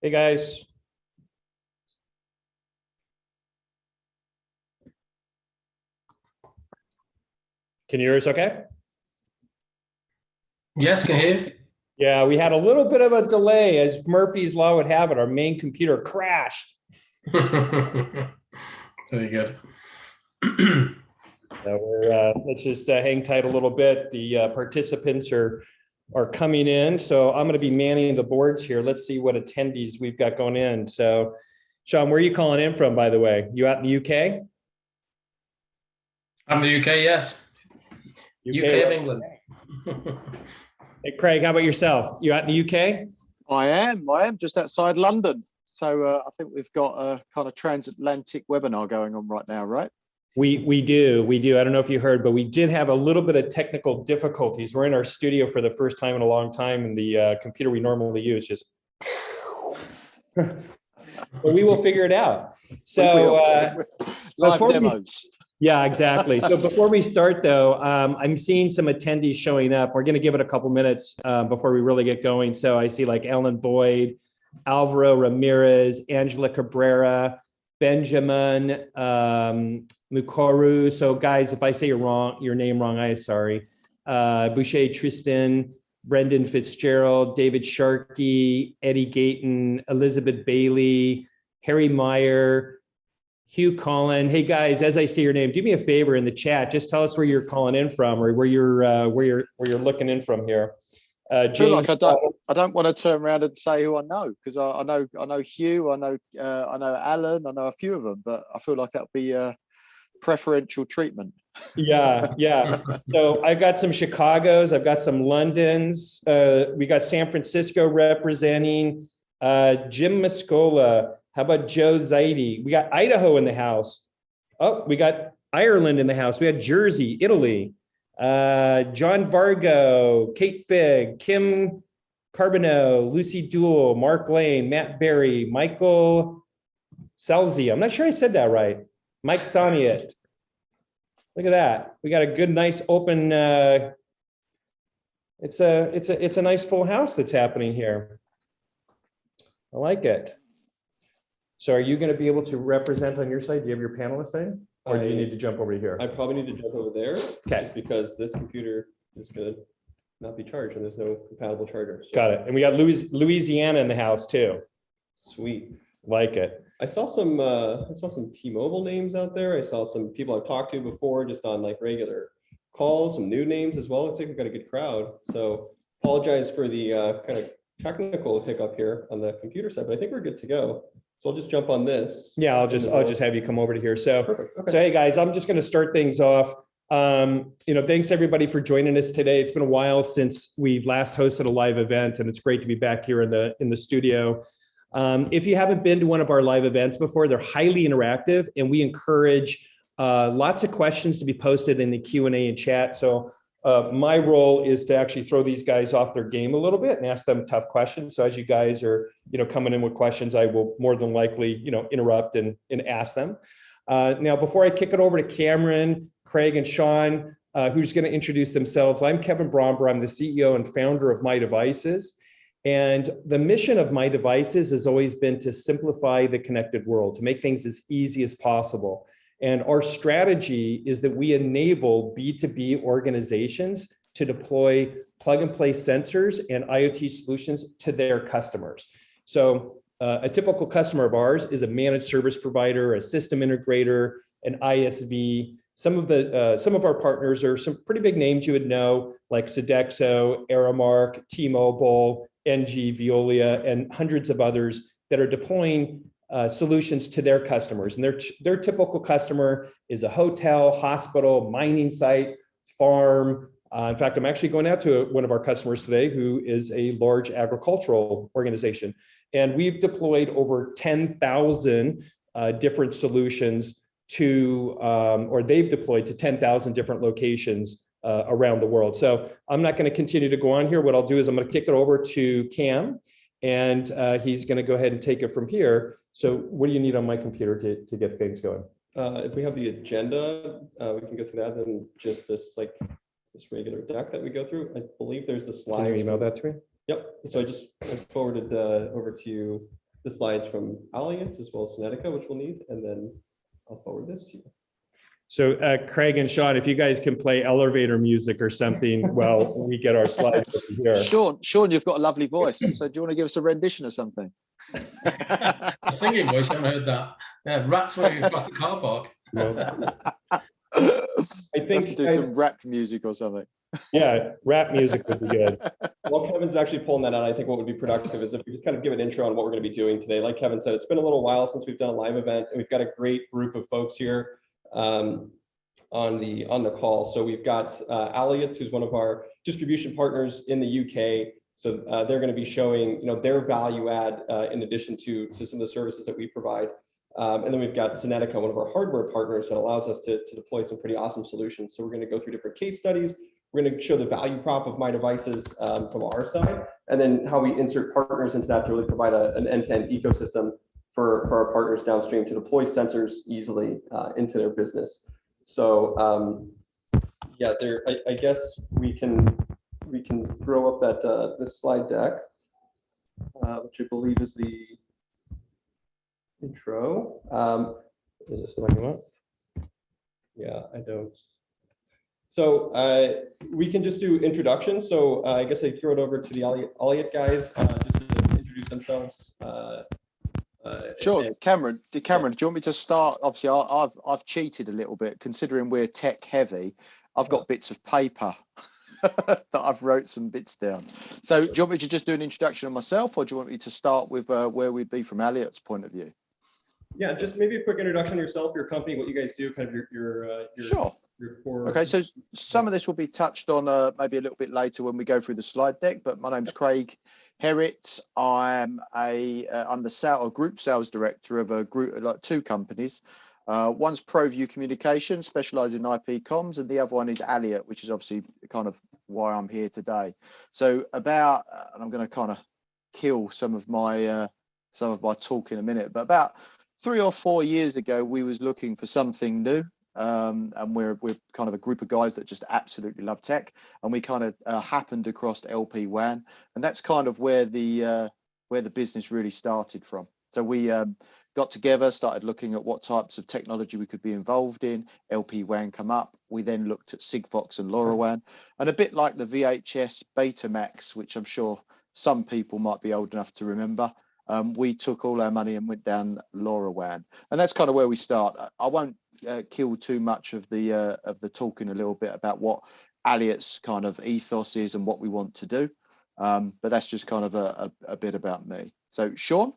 Hey guys. Can you hear us okay? Yes, can hear you. Yeah, we had a little bit of a delay. As Murphy's Law would have it, our main computer crashed. Very good. So let's just hang tight a little bit. The participants are coming in. So I'm going to be manning the boards here. Let's see what attendees we've got going in. So Sean, where are you calling in from, by the way? You out in the UK? I'm the UK, yes. UK of England. Hey, Craig, how about yourself? You out in the UK? I am just outside London. So I think we've got a kind of transatlantic webinar going on right now, right? We do. I don't know if you heard, but we did have a little bit of technical difficulties. We're in our studio for the first time in a long time, and the computer we normally use just. But we will figure it out. So live demos. Yeah, exactly. So before we start, though, I'm seeing some attendees showing up. We're going to give it a couple minutes before we really get going. So I see like Ellen Boyd, Alvaro Ramirez, Angela Cabrera, Benjamin Mukoru. So guys, if I say your name wrong, I'm sorry. Boucher Tristan, Brendan Fitzgerald, David Sharkey, Eddie Gayton, Elizabeth Bailey, Harry Meyer, Hugh Collin. Hey guys, as I say your name, do me a favor in the chat. Just tell us where you're calling in from, or where you're looking in from here. I feel like I don't want to turn around and say who I know, because I know Hugh, I know Alan, I know a few of them, but I feel like that'll be preferential treatment. Yeah. So I've got some Chicago's, I've got some London's. We got San Francisco representing. Jim Muscola. How about Joe Zaidi? We got Idaho in the house. Oh, we got Ireland in the house. We had Jersey, Italy. John Vargo, Kate Figg, Kim Carbonneau, Lucy Duell, Mark Lane, Matt Berry, Michael Selzy. I'm not sure I said that right. Mike Soniet. Look at that. We got a good, nice open. It's a nice full house that's happening here. I like it. So are you going to be able to represent on your side? Do you have your panelist thing? Or do you need to jump over to here? I probably need to jump over there. Okay. Just because this computer is going to not be charged and there's no compatible charger. So. Got it. And we got Louisiana in the house too. Sweet. Like it. I saw some T-Mobile names out there. I saw some people I've talked to before just on like regular calls, some new names as well. Looks like we've got a good crowd. So apologize for the kind of technical hiccup here on the computer side, but I think we're good to go. So I'll just jump on this. Yeah, I'll just have you come over to here. So, okay. So hey guys, I'm just going to start things off. Thanks everybody for joining us today. It's been a while since we've last hosted a live event, and it's great to be back here in the studio. If you haven't been to one of our live events before, they're highly interactive, and we encourage lots of questions to be posted in the Q&A and chat. So my role is to actually throw these guys off their game a little bit and ask them tough questions. So as you guys are, coming in with questions, I will more than likely, interrupt and ask them. Now, before I kick it over to Cameron, Craig, and Sean, who's going to introduce themselves, I'm Kevin Bromber. I'm the CEO and founder of myDevices. And the mission of myDevices has always been to simplify the connected world, to make things as easy as possible. And our strategy is that we enable B2B organizations to deploy plug and play sensors and IoT solutions to their customers. So a typical customer of ours is a managed service provider, a system integrator, an ISV. Some of our partners are some pretty big names you would know, like Sodexo, Aramark, T-Mobile, NG, Veolia, and hundreds of others that are deploying solutions to their customers. And their typical customer is a hotel, hospital, mining site, farm. In fact, I'm actually going out to one of our customers today who is a large agricultural organization. And we've deployed over 10,000 different solutions or they've deployed to 10,000 different locations around the world. So I'm not going to continue to go on here. What I'll do is I'm going to kick it over to Cam, and he's going to go ahead and take it from here. So what do you need on my computer to get things going? If we have the agenda, we can go through that. Then just this regular deck that we go through. I believe there's the slides. Can you email that to me? Yep. So I forwarded over to you the slides from Alliot as well as Synetica, which we'll need, and then I'll forward this to you. So Craig and Sean, if you guys can play elevator music or something while we get our slides over here. Sean, you've got a lovely voice. So do you want to give us a rendition or something? A singing voice, I haven't heard that. Yeah, rats running across the car park. No. I think have to do some rap music or something. Yeah, rap music would be good. While Kevin's actually pulling that out, I think what would be productive is if we just kind of give an intro on what we're going to be doing today. Like Kevin said, it's been a little while since we've done a live event, and we've got a great group of folks here on the call. So we've got Alliot, who's one of our distribution partners in the UK. So they're going to be showing, their value add in addition to some of the services that we provide. And then we've got Synetica, one of our hardware partners that allows us to deploy some pretty awesome solutions. So we're going to go through different case studies. We're going to show the value prop of myDevices from our side, and then how we insert partners into that to really provide an end-to-end ecosystem for our partners downstream to deploy sensors easily into their business. So yeah, I guess we can throw up that this slide deck, which I believe is the intro. Is this the one you want? Yeah, I don't. So we can just do introductions. So I guess I throw it over to the Alliot guys just to introduce themselves. Sure, Cameron. Do you want me to start? Obviously, I've cheated a little bit, considering we're tech heavy. I've got bits of paper that I've wrote some bits down. So do you want me to just do an introduction of myself, or do you want me to start with where we'd be from Alliot's point of view? Yeah, just maybe a quick introduction of yourself, your company, what you guys do, kind of your Sure. Your core. Okay, so some of this will be touched on maybe a little bit later when we go through the slide deck. But my name's Craig Herritt. I'm the group sales director of a group like two companies. One's ProView Communication, specialising in IP comms, and the other one is Alliot, which is obviously kind of why I'm here today. So and I'm going to kind of kill some of my talk in a minute, but about 3 or 4 years ago, we was looking for something new. And we're kind of a group of guys that just absolutely love tech, and we kind of happened across LP-WAN, and that's kind of where the business really started from. So we got together, started looking at what types of technology we could be involved in. LP-WAN come up. We then looked at Sigfox and LoRaWAN, and a bit like the VHS Betamax, which I'm sure some people might be old enough to remember. We took all our money and went down LoRaWAN, and that's kind of where we start. I won't kill too much of the talking a little bit about what Alliot's kind of ethos is and what we want to do, but that's just kind of a bit about me. So Sean.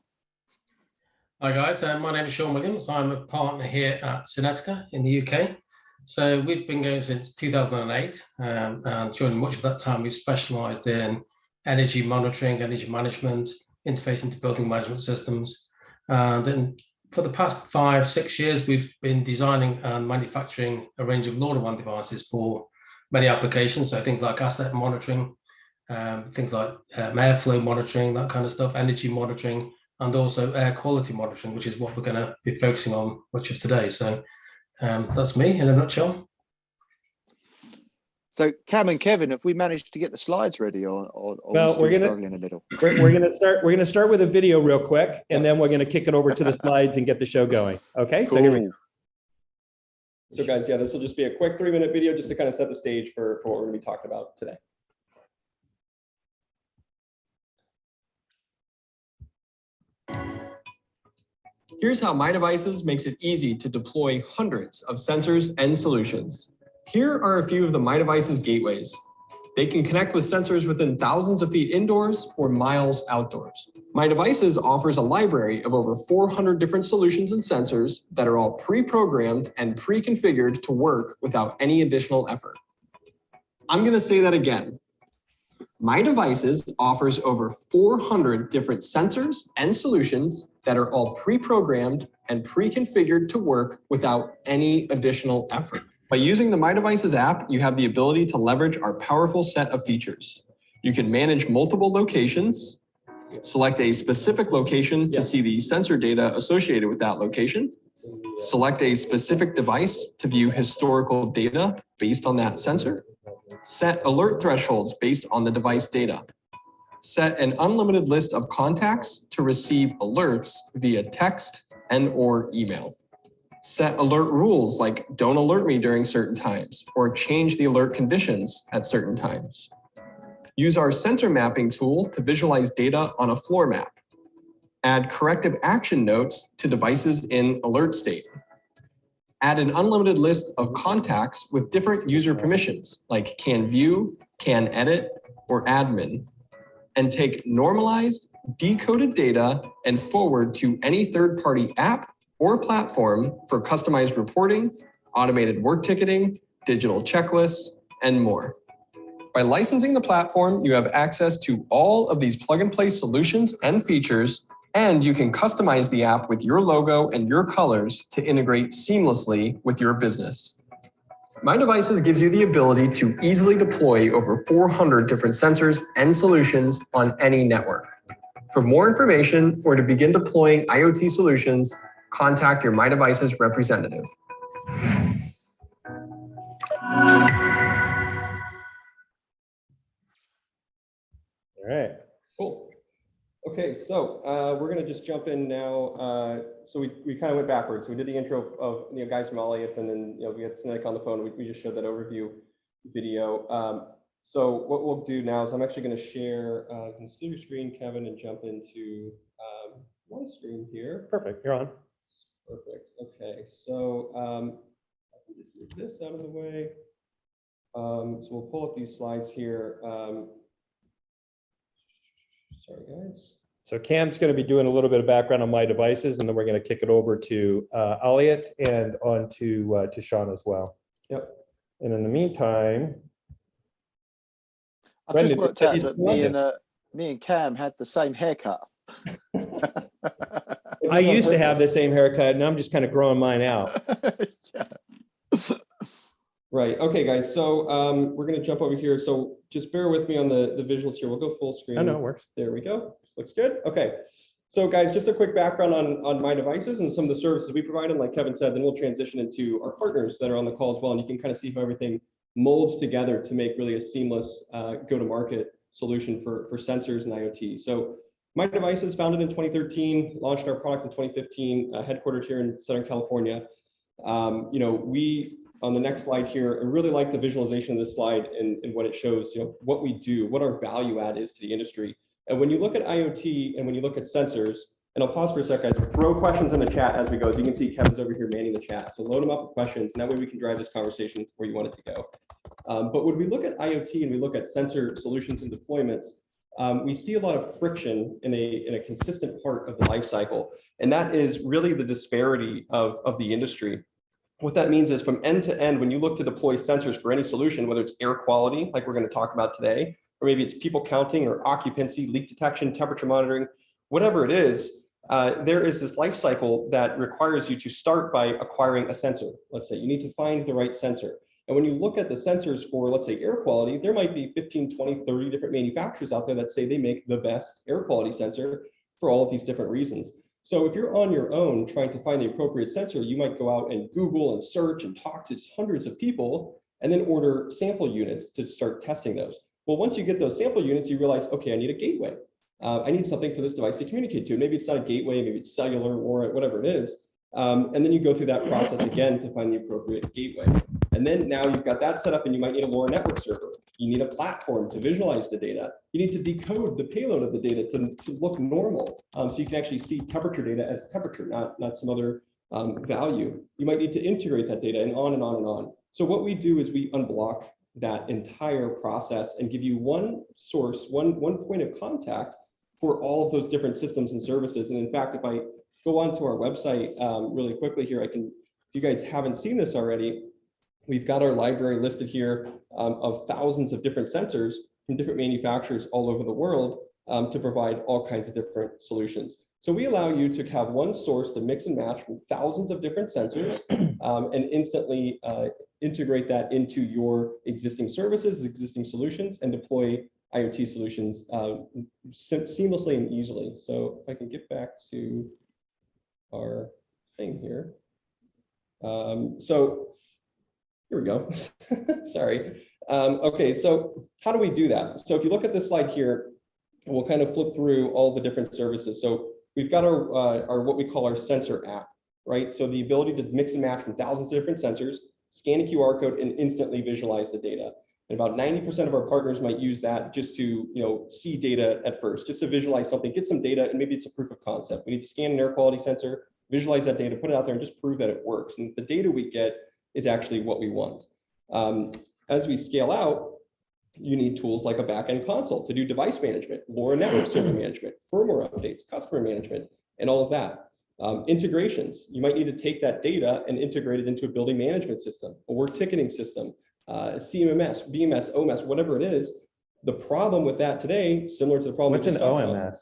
Hi guys, my name is Sean Williams. I'm a partner here at Synetica in the UK. So we've been going since 2008, and during much of that time we've specialised in energy monitoring, energy management, interface into building management systems, and then for the past 5-6 years, we've been designing and manufacturing a range of LoRaWAN devices for many applications. So things like asset monitoring, things like airflow monitoring, that kind of stuff, energy monitoring, and also air quality monitoring, which is what we're going to be focusing on much of today. So that's me in a nutshell. So Cam and Kevin, have we managed to get the slides ready, or well, we're struggling a little? We're gonna start with a video real quick, and then we're gonna kick it over to the slides and get the show going. Okay, cool. So here we go. So guys, yeah, this will just be a quick 3-minute video just to kind of set the stage for what we're going to be talking about today. Here's how myDevices makes it easy to deploy hundreds of sensors and solutions. Here are a few of the myDevices gateways. They can connect with sensors within thousands of feet indoors or miles outdoors. myDevices offers a library of over 400 different solutions and sensors that are all pre-programmed and pre-configured to work without any additional effort. I'm going to say that again. myDevices offers over 400 different sensors and solutions that are all pre-programmed and pre-configured to work without any additional effort. By using the myDevices app, you have the ability to leverage our powerful set of features. You can manage multiple locations, select a specific location to see the sensor data associated with that location, select a specific device to view historical data based on that sensor, set alert thresholds based on the device data. Set an unlimited list of contacts to receive alerts via text and/or email. Set alert rules like don't alert me during certain times or change the alert conditions at certain times. Use our sensor mapping tool to visualize data on a floor map. Add corrective action notes to devices in alert state. Add an unlimited list of contacts with different user permissions like can view, can edit, or admin. And take normalized, decoded data and forward to any third-party app or platform for customized reporting, automated work ticketing, digital checklists, and more. By licensing the platform, you have access to all of these plug-and-play solutions and features, and you can customize the app with your logo and your colors to integrate seamlessly with your business. myDevices gives you the ability to easily deploy over 400 different sensors and solutions on any network. For more information or to begin deploying IoT solutions, contact your myDevices representative. All right. Cool. Okay, so we're going to just jump in now. So we kind of went backwards. So we did the intro of guys from Alliot, and then we had Synetica on the phone. We just showed that overview video. So what we'll do now is I'm actually going to share. You can see your screen, Kevin, and jump into one screen here. Perfect. You're on. Perfect. Okay, so I can just move this out of the way. So we'll pull up these slides here. Sorry, guys. So Cam's going to be doing a little bit of background on myDevices, and then we're going to kick it over to Alliot and on to Sean as well. Yep. And in the meantime, I've just worked out that me and Cam had the same haircut. I used to have the same haircut, and I'm just kind of growing mine out. Yeah. Right. Okay, guys. So we're going to jump over here. So just bear with me on the visuals here. We'll go full screen. I know it works. There we go. Looks good. Okay. So guys, just a quick background on myDevices and some of the services we provide. And like Kevin said, then we'll transition into our partners that are on the call as well. And you can kind of see how everything molds together to make really a seamless go-to-market solution for sensors and IoT. So myDevices, founded in 2013, launched our product in 2015, headquartered here in Southern California. We on the next slide here, I really like the visualization of this slide and what it shows, what we do, what our value add is to the industry. And when you look at IoT and when you look at sensors, and I'll pause for a sec, guys, throw questions in the chat as we go. As you can see, Kevin's over here manning the chat. So load them up with questions, and that way we can drive this conversation where you want it to go. But when we look at IoT and we look at sensor solutions and deployments, we see a lot of friction in a consistent part of the life cycle. And that is really the disparity of the industry. What that means is from end to end, when you look to deploy sensors for any solution, whether it's air quality, like we're going to talk about today, or maybe it's people counting or occupancy, leak detection, temperature monitoring, whatever it is, there is this life cycle that requires you to start by acquiring a sensor. Let's say you need to find the right sensor. And when you look at the sensors for, let's say, air quality, there might be 15, 20, 30 different manufacturers out there that say they make the best air quality sensor for all of these different reasons. So if you're on your own trying to find the appropriate sensor, you might go out and Google and search and talk to hundreds of people and then order sample units to start testing those. Well, once you get those sample units, you realize, okay, I need a gateway. I need something for this device to communicate to. Maybe it's not a gateway, maybe it's cellular or whatever it is. And then you go through that process again to find the appropriate gateway. And then now you've got that set up and you might need a LoRa network server. You need a platform to visualize the data. You need to decode the payload of the data to look normal. So you can actually see temperature data as temperature, not some other value. You might need to integrate that data and on and on and on. So what we do is we unblock that entire process and give you one source, one point of contact for all of those different systems and services. And in fact, if I go onto our website really quickly here, if you guys haven't seen this already, we've got our library listed here of thousands of different sensors from different manufacturers all over the world to provide all kinds of different solutions. So we allow you to have one source to mix and match from thousands of different sensors and instantly integrate that into your existing services, existing solutions, and deploy IoT solutions seamlessly and easily. So if I can get back to our thing here. So here we go. Sorry. Okay, so how do we do that? So if you look at this slide here, And we'll kind of flip through all the different services. So we've got our what we call our sensor app, right? So the ability to mix and match from thousands of different sensors, scan a QR code, and instantly visualize the data. And about 90% of our partners might use that just to see data at first, just to visualize something, get some data, and maybe it's a proof of concept. We need to scan an air quality sensor, visualize that data, put it out there, and just prove that it works. And the data we get is actually what we want. As we scale out, you need tools like a backend console to do device management, LoRa network server management, firmware updates, customer management, and all of that. Integrations, you might need to take that data and integrate it into a building management system, a work ticketing system, CMMS, BMS, OMS, whatever it is. The problem with that today, similar to the problem. What's an OMS?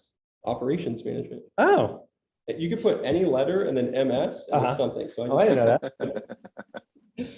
Operations management. Oh. You could put any letter and then MS and it's something. So I didn't know that.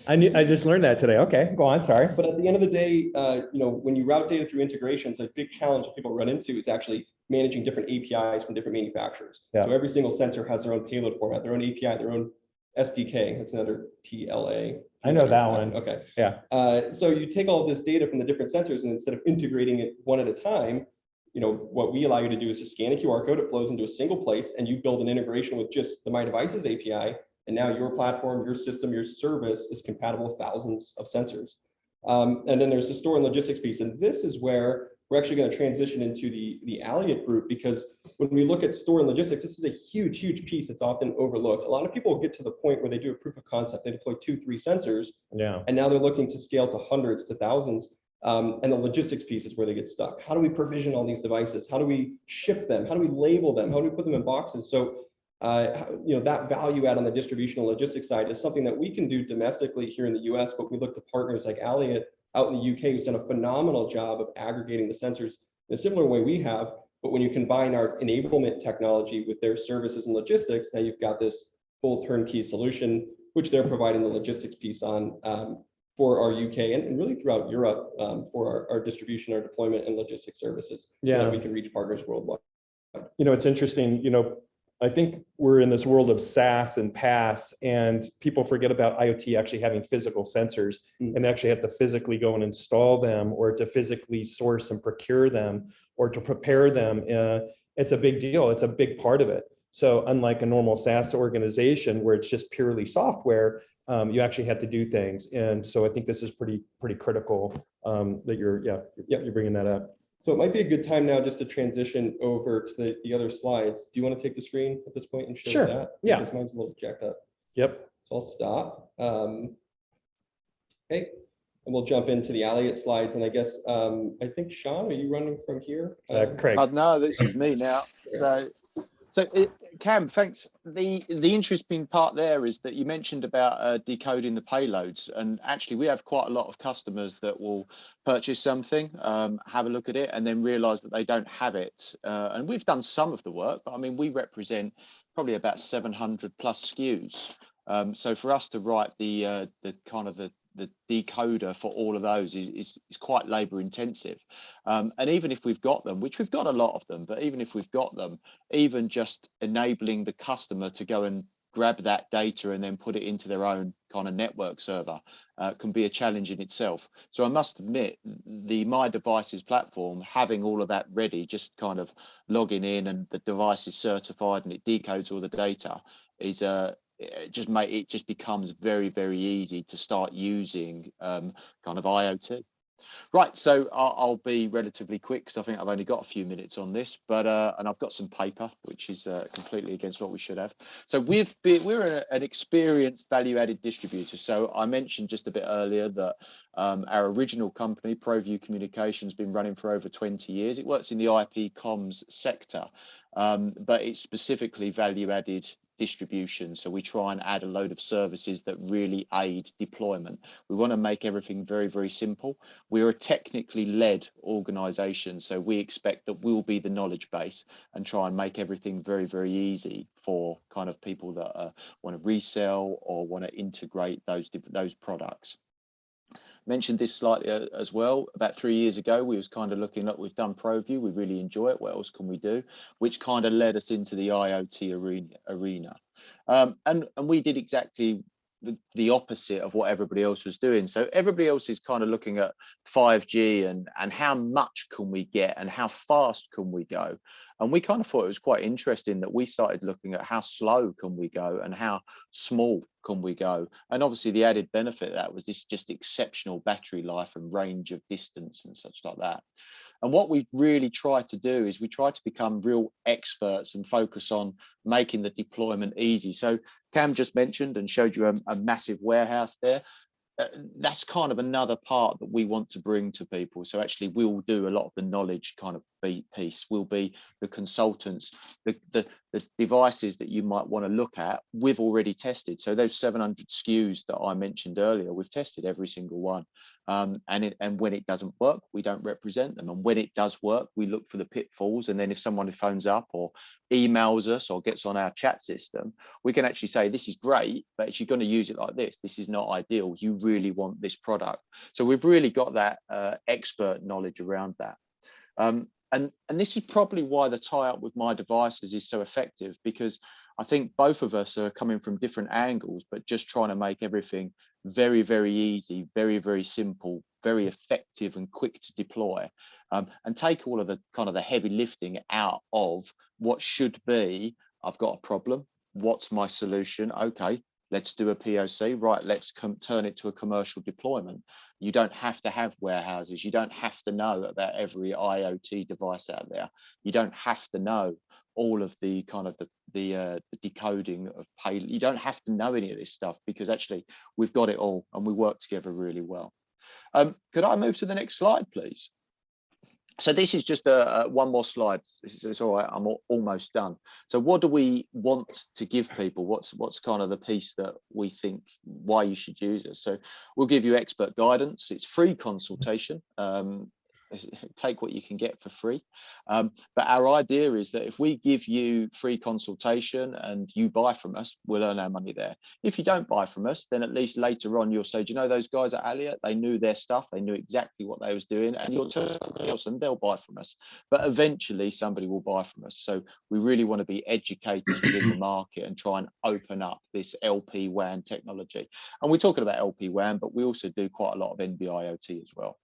I just learned that today. Okay, go on. Sorry. But at the end of the day, when you route data through integrations, a big challenge that people run into is actually managing different APIs from different manufacturers. Yeah. So every single sensor has their own payload format, their own API, their own SDK. That's another TLA. I know that one. Okay. Yeah. So you take all of this data from the different sensors, and instead of integrating it one at a time, what we allow you to do is just scan a QR code, it flows into a single place, and you build an integration with just the myDevices API. And now your platform, your system, your service is compatible with thousands of sensors. And then there's the store and logistics piece. And this is where we're actually going to transition into the Alliot group, because when we look at store and logistics, this is a huge, huge piece that's often overlooked. A lot of people get to the point where they do a proof of concept, they deploy 2-3 sensors, and now they're looking to scale to hundreds to thousands. And the logistics piece is where they get stuck. How do we provision all these devices? How do we ship them? How do we label them? How do we put them in boxes? So that value add on the distribution and logistics side is something that we can do domestically here in the US, but we look to partners like Alliot out in the UK, who's done a phenomenal job of aggregating the sensors in a similar way we have. But when you combine our enablement technology with their services and logistics, now you've got this full turnkey solution, which they're providing the logistics piece on for our UK and really throughout Europe for our distribution, our deployment and logistics services, so that we can reach partners worldwide. It's interesting, I think we're in this world of SaaS and PaaS, and people forget about IoT actually having physical sensors and actually have to physically go and install them, or to physically source and procure them, or to prepare them. It's a big deal. It's a big part of it. So unlike a normal SaaS organization where it's just purely software, you actually have to do things. And so I think this is pretty critical that you're bringing that up. So it might be a good time now just to transition over to the other slides. Do you want to take the screen at this point and show that? Yeah. Because mine's a little jacked up. Yep. So I'll stop. Okay. And we'll jump into the Alliot slides. And I guess, I think, Sean, are you running from here? Craig. No, this is me now. Cam, thanks. The interesting part there is that you mentioned about decoding the payloads, and actually we have quite a lot of customers that will purchase something, have a look at it, and then realize that they don't have it. And we've done some of the work, but I mean, we represent probably about 700 plus SKUs. So for us to write the decoder for all of those is quite labor intensive. And even if we've got them, which we've got a lot of them, but even if we've got them, even just enabling the customer to go and grab that data and then put it into their own kind of network server can be a challenge in itself. So I must admit, the myDevices platform, having all of that ready, just kind of logging in and the device is certified and it decodes all the data, is it just becomes very, very easy to start using kind of IoT. Right, so I'll be relatively quick because I think I've only got a few minutes on this, but and I've got some paper, which is completely against what we should have. So we're an experienced value-added distributor. So I mentioned just a bit earlier that our original company, ProView Communications, been running for over 20 years. It works in the IP comms sector, but it's specifically value-added distribution. So we try and add a load of services that really aid deployment. We want to make everything very, very simple. We're a technically led organization, so we expect that we'll be the knowledge base and try and make everything very, very easy for kind of people that want to resell or want to integrate those products. Mentioned this slightly as well. About 3 years ago, we was kind of looking at, we've done ProView, we really enjoy it, what else can we do? Which kind of led us into the IoT arena. And we did exactly the opposite of what everybody else was doing. So everybody else is kind of looking at 5G and how much can we get and how fast can we go. And we kind of thought it was quite interesting that we started looking at how slow can we go and how small can we go. And obviously the added benefit of that was this just exceptional battery life and range of distance and such like that. And what we really try to do is we try to become real experts and focus on making the deployment easy. So Cam just mentioned and showed you a massive warehouse there. That's kind of another part that we want to bring to people. So actually we'll do a lot of the knowledge kind of piece. We'll be the consultants, the devices that you might want to look at, we've already tested. So those 700 SKUs that I mentioned earlier, we've tested every single one. And when it doesn't work, we don't represent them. And when it does work, we look for the pitfalls. And then if someone phones up or emails us or gets on our chat system, we can actually say, this is great, but if you're going to use it like this is not ideal. You really want this product. So we've really got that expert knowledge around that. And this is probably why the tie-up with myDevices is so effective, because I think both of us are coming from different angles, but just trying to make everything very, very easy, very, very simple, very effective and quick to deploy, and take all of the kind of the heavy lifting out of what should be, I've got a problem, what's my solution? Okay, let's do a POC, right, let's turn it to a commercial deployment. You don't have to have warehouses. You don't have to know about every IoT device out there. You don't have to know all of the kind of the decoding of pay. You don't have to know any of this stuff, because actually we've got it all and we work together really well. Could I move to the next slide, please? So this is just one more slide. It's all right, I'm almost done. So what do we want to give people? What's kind of the piece that we think why you should use it? So we'll give you expert guidance. It's free consultation. Take what you can get for free. But our idea is that if we give you free consultation and you buy from us, we'll earn our money there. If you don't buy from us, then at least later on you'll say, do you know those guys at Alliot? They knew their stuff. They knew exactly what they was doing, and you'll tell somebody else and they'll buy from us. But eventually somebody will buy from us. So we really want to be educators within the market and try and open up this LP-WAN technology. And we're talking about LP-WAN, but we also do quite a lot of NB-IoT as well.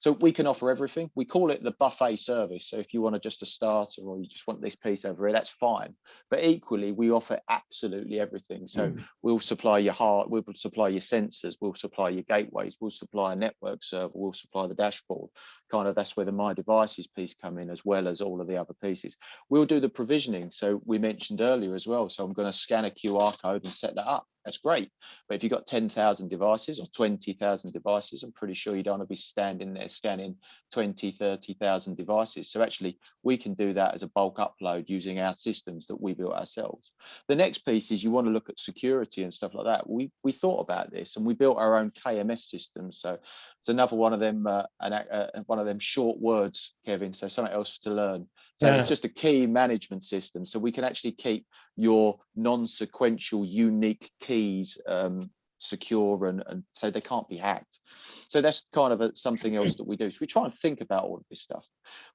So we can offer everything. We call it the buffet service. So if you want just a starter or you just want this piece over here, that's fine. But equally, we offer absolutely everything. So we'll supply your we'll supply your sensors, we'll supply your gateways, we'll supply a network server, we'll supply the dashboard. Kind of that's where the myDevices piece come in, as well as all of the other pieces. We'll do the provisioning. So we mentioned earlier as well. So I'm going to scan a QR code and set that up. That's great. But if you've got 10,000 devices or 20,000 devices, I'm pretty sure you don't want to be standing there scanning 20, 30,000 devices. So actually, we can do that as a bulk upload using our systems that we built ourselves. The next piece is you want to look at security and stuff like that. We thought about this and we built our own KMS system. So it's another one of them, one of them short words, Kevin. So something else to learn. So yeah. It's just a key management system. So we can actually keep your non-sequential unique keys secure and so they can't be hacked. So that's kind of something else that we do. So we try and think about all of this stuff.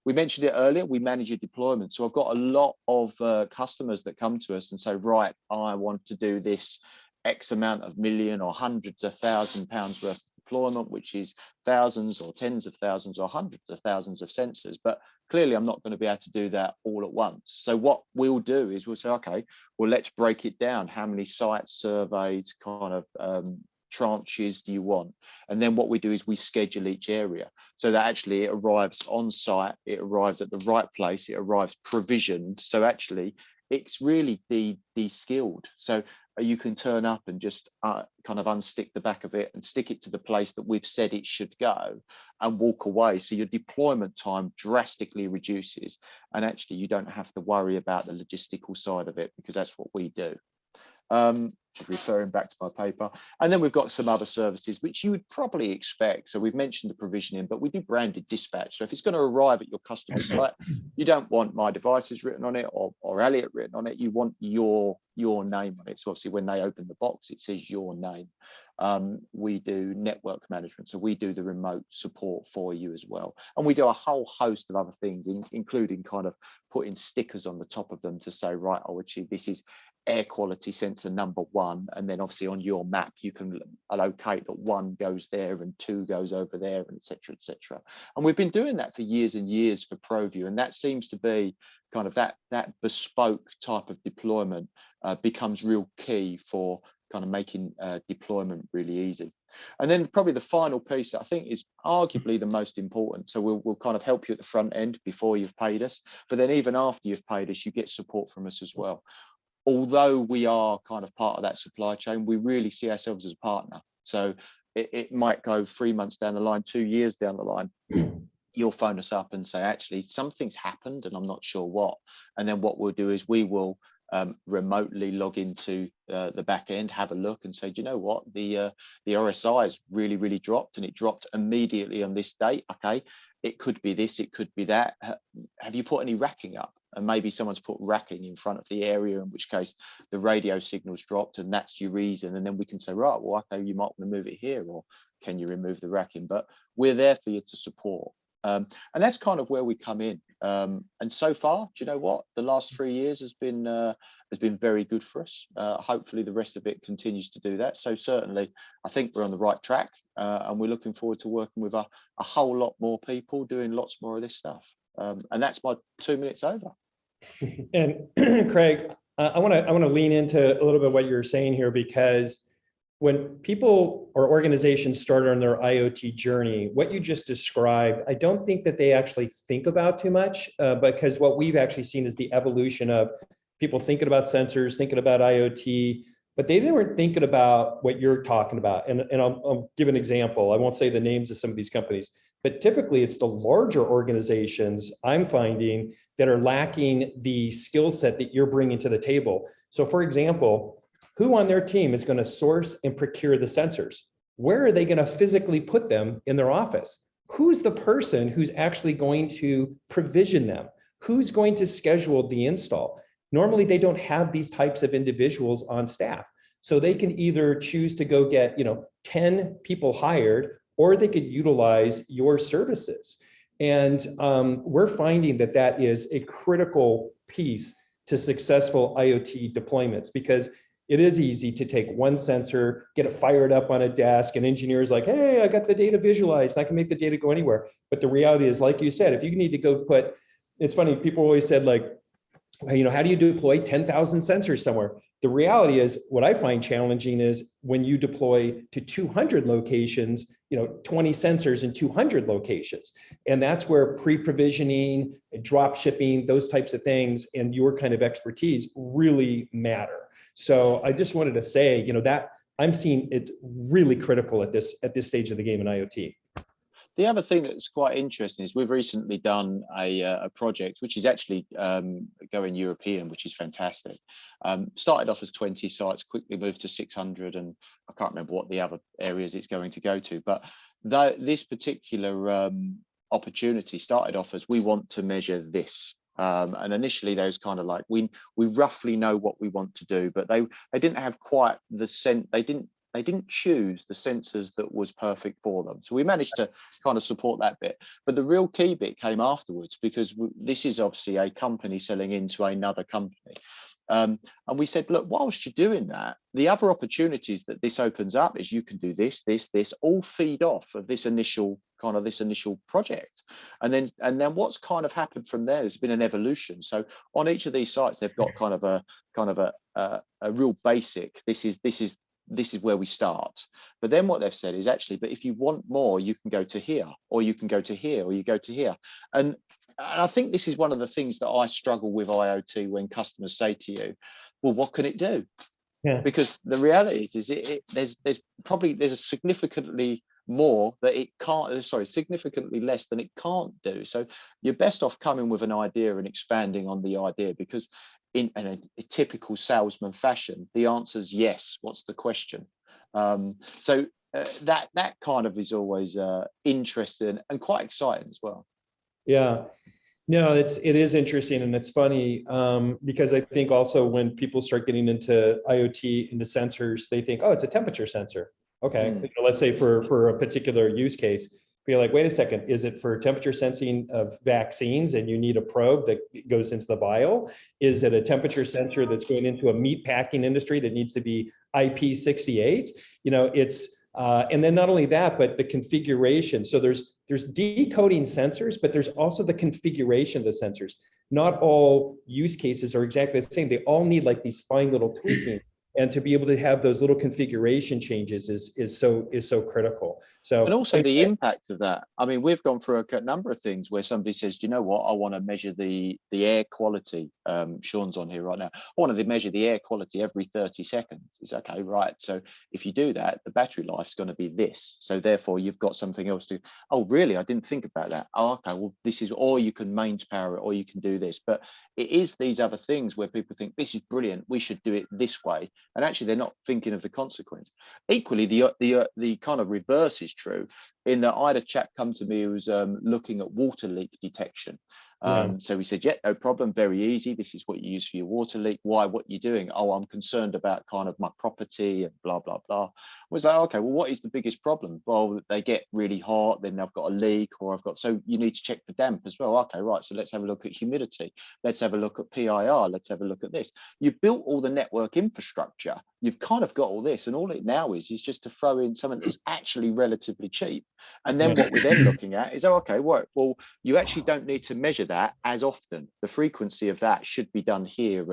We mentioned it earlier, we manage your deployment. So I've got a lot of customers that come to us and say, right, I want to do this X amount of million or hundreds of £1,000s worth of deployment, which is thousands or tens of thousands or hundreds of thousands of sensors. But clearly, I'm not going to be able to do that all at once. So what we'll do is we'll say, okay, well, let's break it down. How many sites, surveys, kind of tranches do you want? And then what we do is we schedule each area so that actually it arrives on site, it arrives at the right place, it arrives provisioned. So actually, it's really de-skilled. So you can turn up and just kind of unstick the back of it and stick it to the place that we've said it should go and walk away. So your deployment time drastically reduces. And actually, you don't have to worry about the logistical side of it because that's what we do. Just referring back to my paper. And then we've got some other services which you would probably expect. So we've mentioned the provisioning, but we do branded dispatch. So if it's going to arrive at your customer site, you don't want myDevices written on it or Alliot written on it. You want your name on it. So obviously when they open the box, it says your name. We do network management. So we do the remote support for you as well. And we do a whole host of other things, including kind of putting stickers on the top of them to say, right, oh, actually, this is air quality sensor number 1. one, and then obviously on your map you can allocate that one goes there and two goes over there, and etc., etc. And we've been doing that for years and years for ProView, and that seems to be kind of that bespoke type of deployment becomes real key for kind of making deployment really easy. And then probably the final piece that I think is arguably the most important. So we'll kind of help you at the front end before you've paid us, but then even after you've paid us, you get support from us as well. Although we are kind of part of that supply chain, we really see ourselves as a partner. So it might go 3 months down the line, 2 years down the line. You'll phone us up and say, actually, something's happened and I'm not sure what. And then what we'll do is we will remotely log into the back end, have a look and say, do you know what, the RSI has really dropped, and it dropped immediately on this date. Okay, it could be this, it could be that. Have you put any racking up? And maybe someone's put racking in front of the area, in which case the radio signal's dropped, and that's your reason. And then we can say, right, well, okay, you might want to move it here, or can you remove the racking? But we're there for you to support. And that's kind of where we come in. And so far, do you know what? The last 3 years has been very good for us. Hopefully the rest of it continues to do that. So certainly, I think we're on the right track, and we're looking forward to working with a whole lot more people doing lots more of this stuff. And that's my 2 minutes over. And Craig, I want to lean into a little bit what you're saying here, because when people or organizations start on their IoT journey, what you just described, I don't think that they actually think about too much, because what we've actually seen is the evolution of people thinking about sensors, thinking about IoT, but they weren't thinking about what you're talking about. And I'll give an example. I won't say the names of some of these companies, but typically it's the larger organizations I'm finding that are lacking the skill set that you're bringing to the table. So for example, who on their team is going to source and procure the sensors? Where are they going to physically put them in their office? Who's the person who's actually going to provision them? Who's going to schedule the install? Normally, they don't have these types of individuals on staff. So they can either choose to go get 10 people hired, or they could utilize your services. And we're finding that that is a critical piece to successful IoT deployments, because it is easy to take one sensor, get it fired up on a desk, and engineers like, hey, I got the data visualized, I can make the data go anywhere. But the reality is, like you said, if you need to go it's funny, people always said like, how do you deploy 10,000 sensors somewhere? The reality is, what I find challenging is when you deploy to 200 locations, 20 sensors in 200 locations. And that's where pre-provisioning, drop shipping, those types of things, and your kind of expertise really matter. So I just wanted to say, that I'm seeing it really critical at this stage of the game in IoT. The other thing that's quite interesting is we've recently done a project which is actually going European, which is fantastic. Started off as 20 sites, quickly moved to 600, and I can't remember what the other areas it's going to go to. But this particular opportunity started off as, we want to measure this. And initially there was kind of like, we roughly know what we want to do, but they didn't have quite the sense, they didn't choose the sensors that was perfect for them. So we managed to kind of support that bit. But the real key bit came afterwards, because this is obviously a company selling into another company. And we said, look, whilst you're doing that, the other opportunities that this opens up is you can do this, all feed off of this initial project. And then what's kind of happened from there has been an evolution. So on each of these sites, they've got kind of a real basic, this is where we start. But then what they've said is, actually, but if you want more, you can go to here, or you can go to here, or you go to here. And I think this is one of the things that I struggle with IoT, when customers say to you, well, what can it do? Yeah. Because the reality is there's a significantly more that it can't, significantly less than it can't do. So you're best off coming with an idea and expanding on the idea, because in a typical salesman fashion, the answer is yes. What's the question? So that kind of is always interesting and quite exciting as well. Yeah, no, it is interesting, and it's funny because I think also when people start getting into IoT, into sensors, they think, oh, it's a temperature sensor. Okay, let's say for a particular use case, be like, wait a second, is it for temperature sensing of vaccines and you need a probe that goes into the vial? Is it a temperature sensor that's going into a meat packing industry that needs to be IP68. It's and then not only that, but the configuration. So there's decoding sensors, but there's also the configuration of the sensors. Not all use cases are exactly the same. They all need like these fine little tweaking. And to be able to have those little configuration changes is so critical. So and also the impact of that. I mean, we've gone through a number of things where somebody says, do you know what? I want to measure the air quality. Sean's on here right now. I wanted to measure the air quality every 30 seconds. It's okay, right? So if you do that, the battery life's going to be this. So therefore, you've got something else to. Oh, really? I didn't think about that. Oh, okay. Well, this is, or you can mains power it, or you can do this. But it is these other things where people think this is brilliant. We should do it this way. And actually, they're not thinking of the consequence. Equally, the kind of reverse is true, in that I had a chap come to me who was looking at water leak detection. So he said, yeah, no problem, very easy. This is what you use for your water leak. Why? What you doing? Oh, I'm concerned about kind of my property and blah, blah, blah. I was like, okay, well, what is the biggest problem? Well, they get really hot, then I've got a leak, or I've got, so you need to check for damp as well. Okay, right, so let's have a look at humidity. Let's have a look at PIR. Let's have a look at this. You've built all the network infrastructure. You've kind of got all this, and all it now is just to throw in something that's actually relatively cheap. And then what we're then looking at is, oh, okay, well, you actually don't need to measure that as often. The frequency of that should be done here.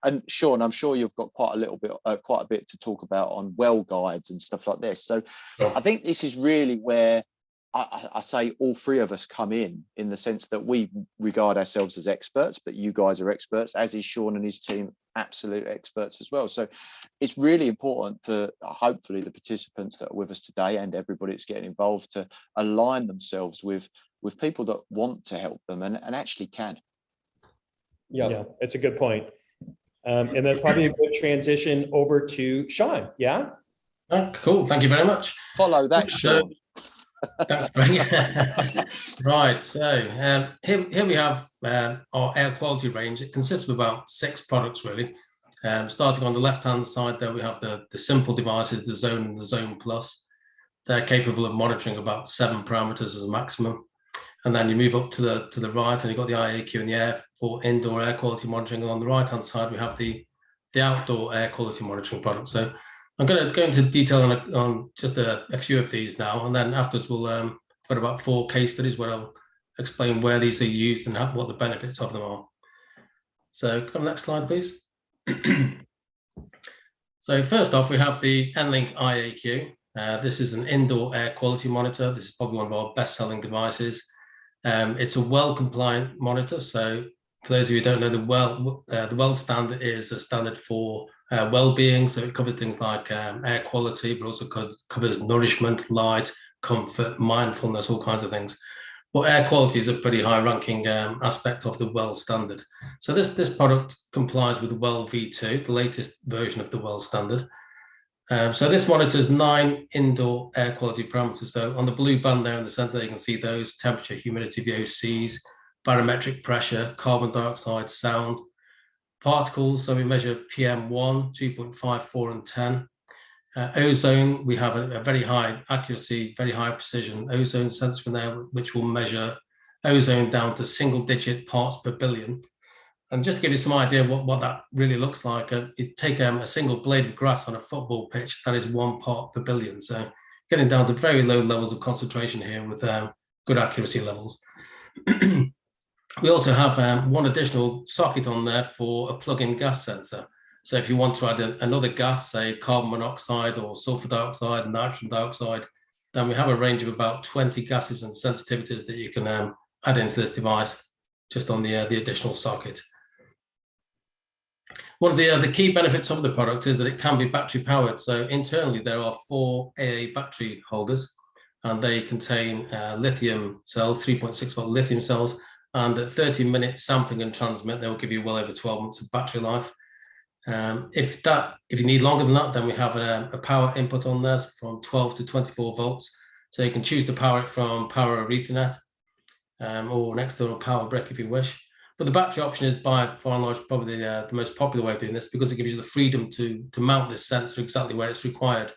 And Sean, I'm sure you've got quite a bit to talk about on well guides and stuff like this. So I think this is really where I say all three of us come in the sense that we regard ourselves as experts, but you guys are experts, as is Sean and his team, absolute experts as well. So it's really important for hopefully the participants that are with us today and everybody that's getting involved to align themselves with people that want to help them and actually can. Yeah, it's a good point. And then probably a good transition over to Sean. Yeah. Oh, cool. Thank you very much. Follow that, Sean. Thanks, Greg. Right, so here we have our air quality range. It consists of about 6 products, really. Starting on the left-hand side, there we have the simple devices, the Zone and the Zone Plus. They're capable of monitoring about 7 parameters as a maximum. And then you move up to the right, and you've got the IAQ and the air for indoor air quality monitoring. And on the right-hand side, we have the outdoor air quality monitoring product. So I'm going to go into detail on just a few of these now, and then afterwards we'll got about 4 case studies where I'll explain where these are used and what the benefits of them are. So come next slide, please. So first off, we have the N-Link IAQ. This is an indoor air quality monitor. This is probably one of our best-selling devices. It's a well-compliant monitor. So for those of you who don't know, the well standard is a standard for well-being. So it covers things like air quality, but also covers nourishment, light, comfort, mindfulness, all kinds of things. But air quality is a pretty high-ranking aspect of the well standard. So this product complies with the well V2, the latest version of the well standard. So this monitors 9 indoor air quality parameters. So on the blue band there in the center, you can see those: temperature, humidity, VOCs, barometric pressure, carbon dioxide, sound, particles. So we measure PM1, 2.5, 4, and 10. Ozone, we have a very high accuracy, very high precision ozone sensor in there, which will measure ozone down to single-digit parts per billion. And just to give you some idea what that really looks like, you take a single blade of grass on a football pitch, that is 1 part per billion. So getting down to very low levels of concentration here with good accuracy levels. We also have one additional socket on there for a plug-in gas sensor. So if you want to add another gas, say carbon monoxide or sulfur dioxide, nitrogen dioxide, then we have a range of about 20 gases and sensitivities that you can add into this device just on the additional socket. One of the key benefits of the product is that it can be battery powered. So internally, there are 4 AA battery holders, and they contain lithium cells, 3.6 volt lithium cells. And at 30 minutes sampling and transmit, they will give you well over 12 months of battery life. If you need longer than that, then we have a power input on there from 12 to 24 volts. So you can choose to power it from power or Ethernet or an external power brick if you wish. But the battery option is by far and large probably the most popular way of doing this, because it gives you the freedom to mount this sensor exactly where it's required.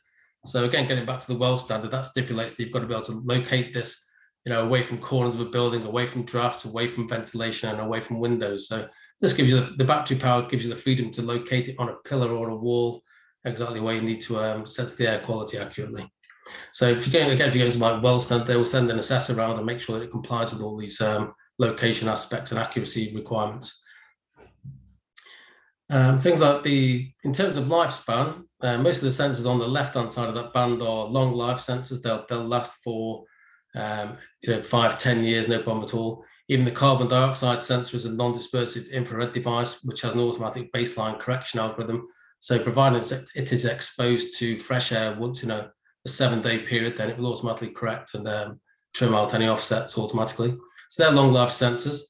So again, getting back to the well standard, that stipulates that you've got to be able to locate this, away from corners of a building, away from drafts, away from ventilation, and away from windows. So this gives you the battery power, gives you the freedom to locate it on a pillar or a wall, exactly where you need to sense the air quality accurately. So if you go to like Wellston, they will send an assessor around and make sure that it complies with all these location aspects and accuracy requirements. Things like in terms of lifespan, most of the sensors on the left-hand side of that band are long life sensors. They'll last for 5-10 years, no problem at all. Even the carbon dioxide sensor is a non-dispersive infrared device, which has an automatic baseline correction algorithm. So provided it is exposed to fresh air once in a 7-day period, then it will automatically correct and trim out any offsets automatically. So they're long life sensors.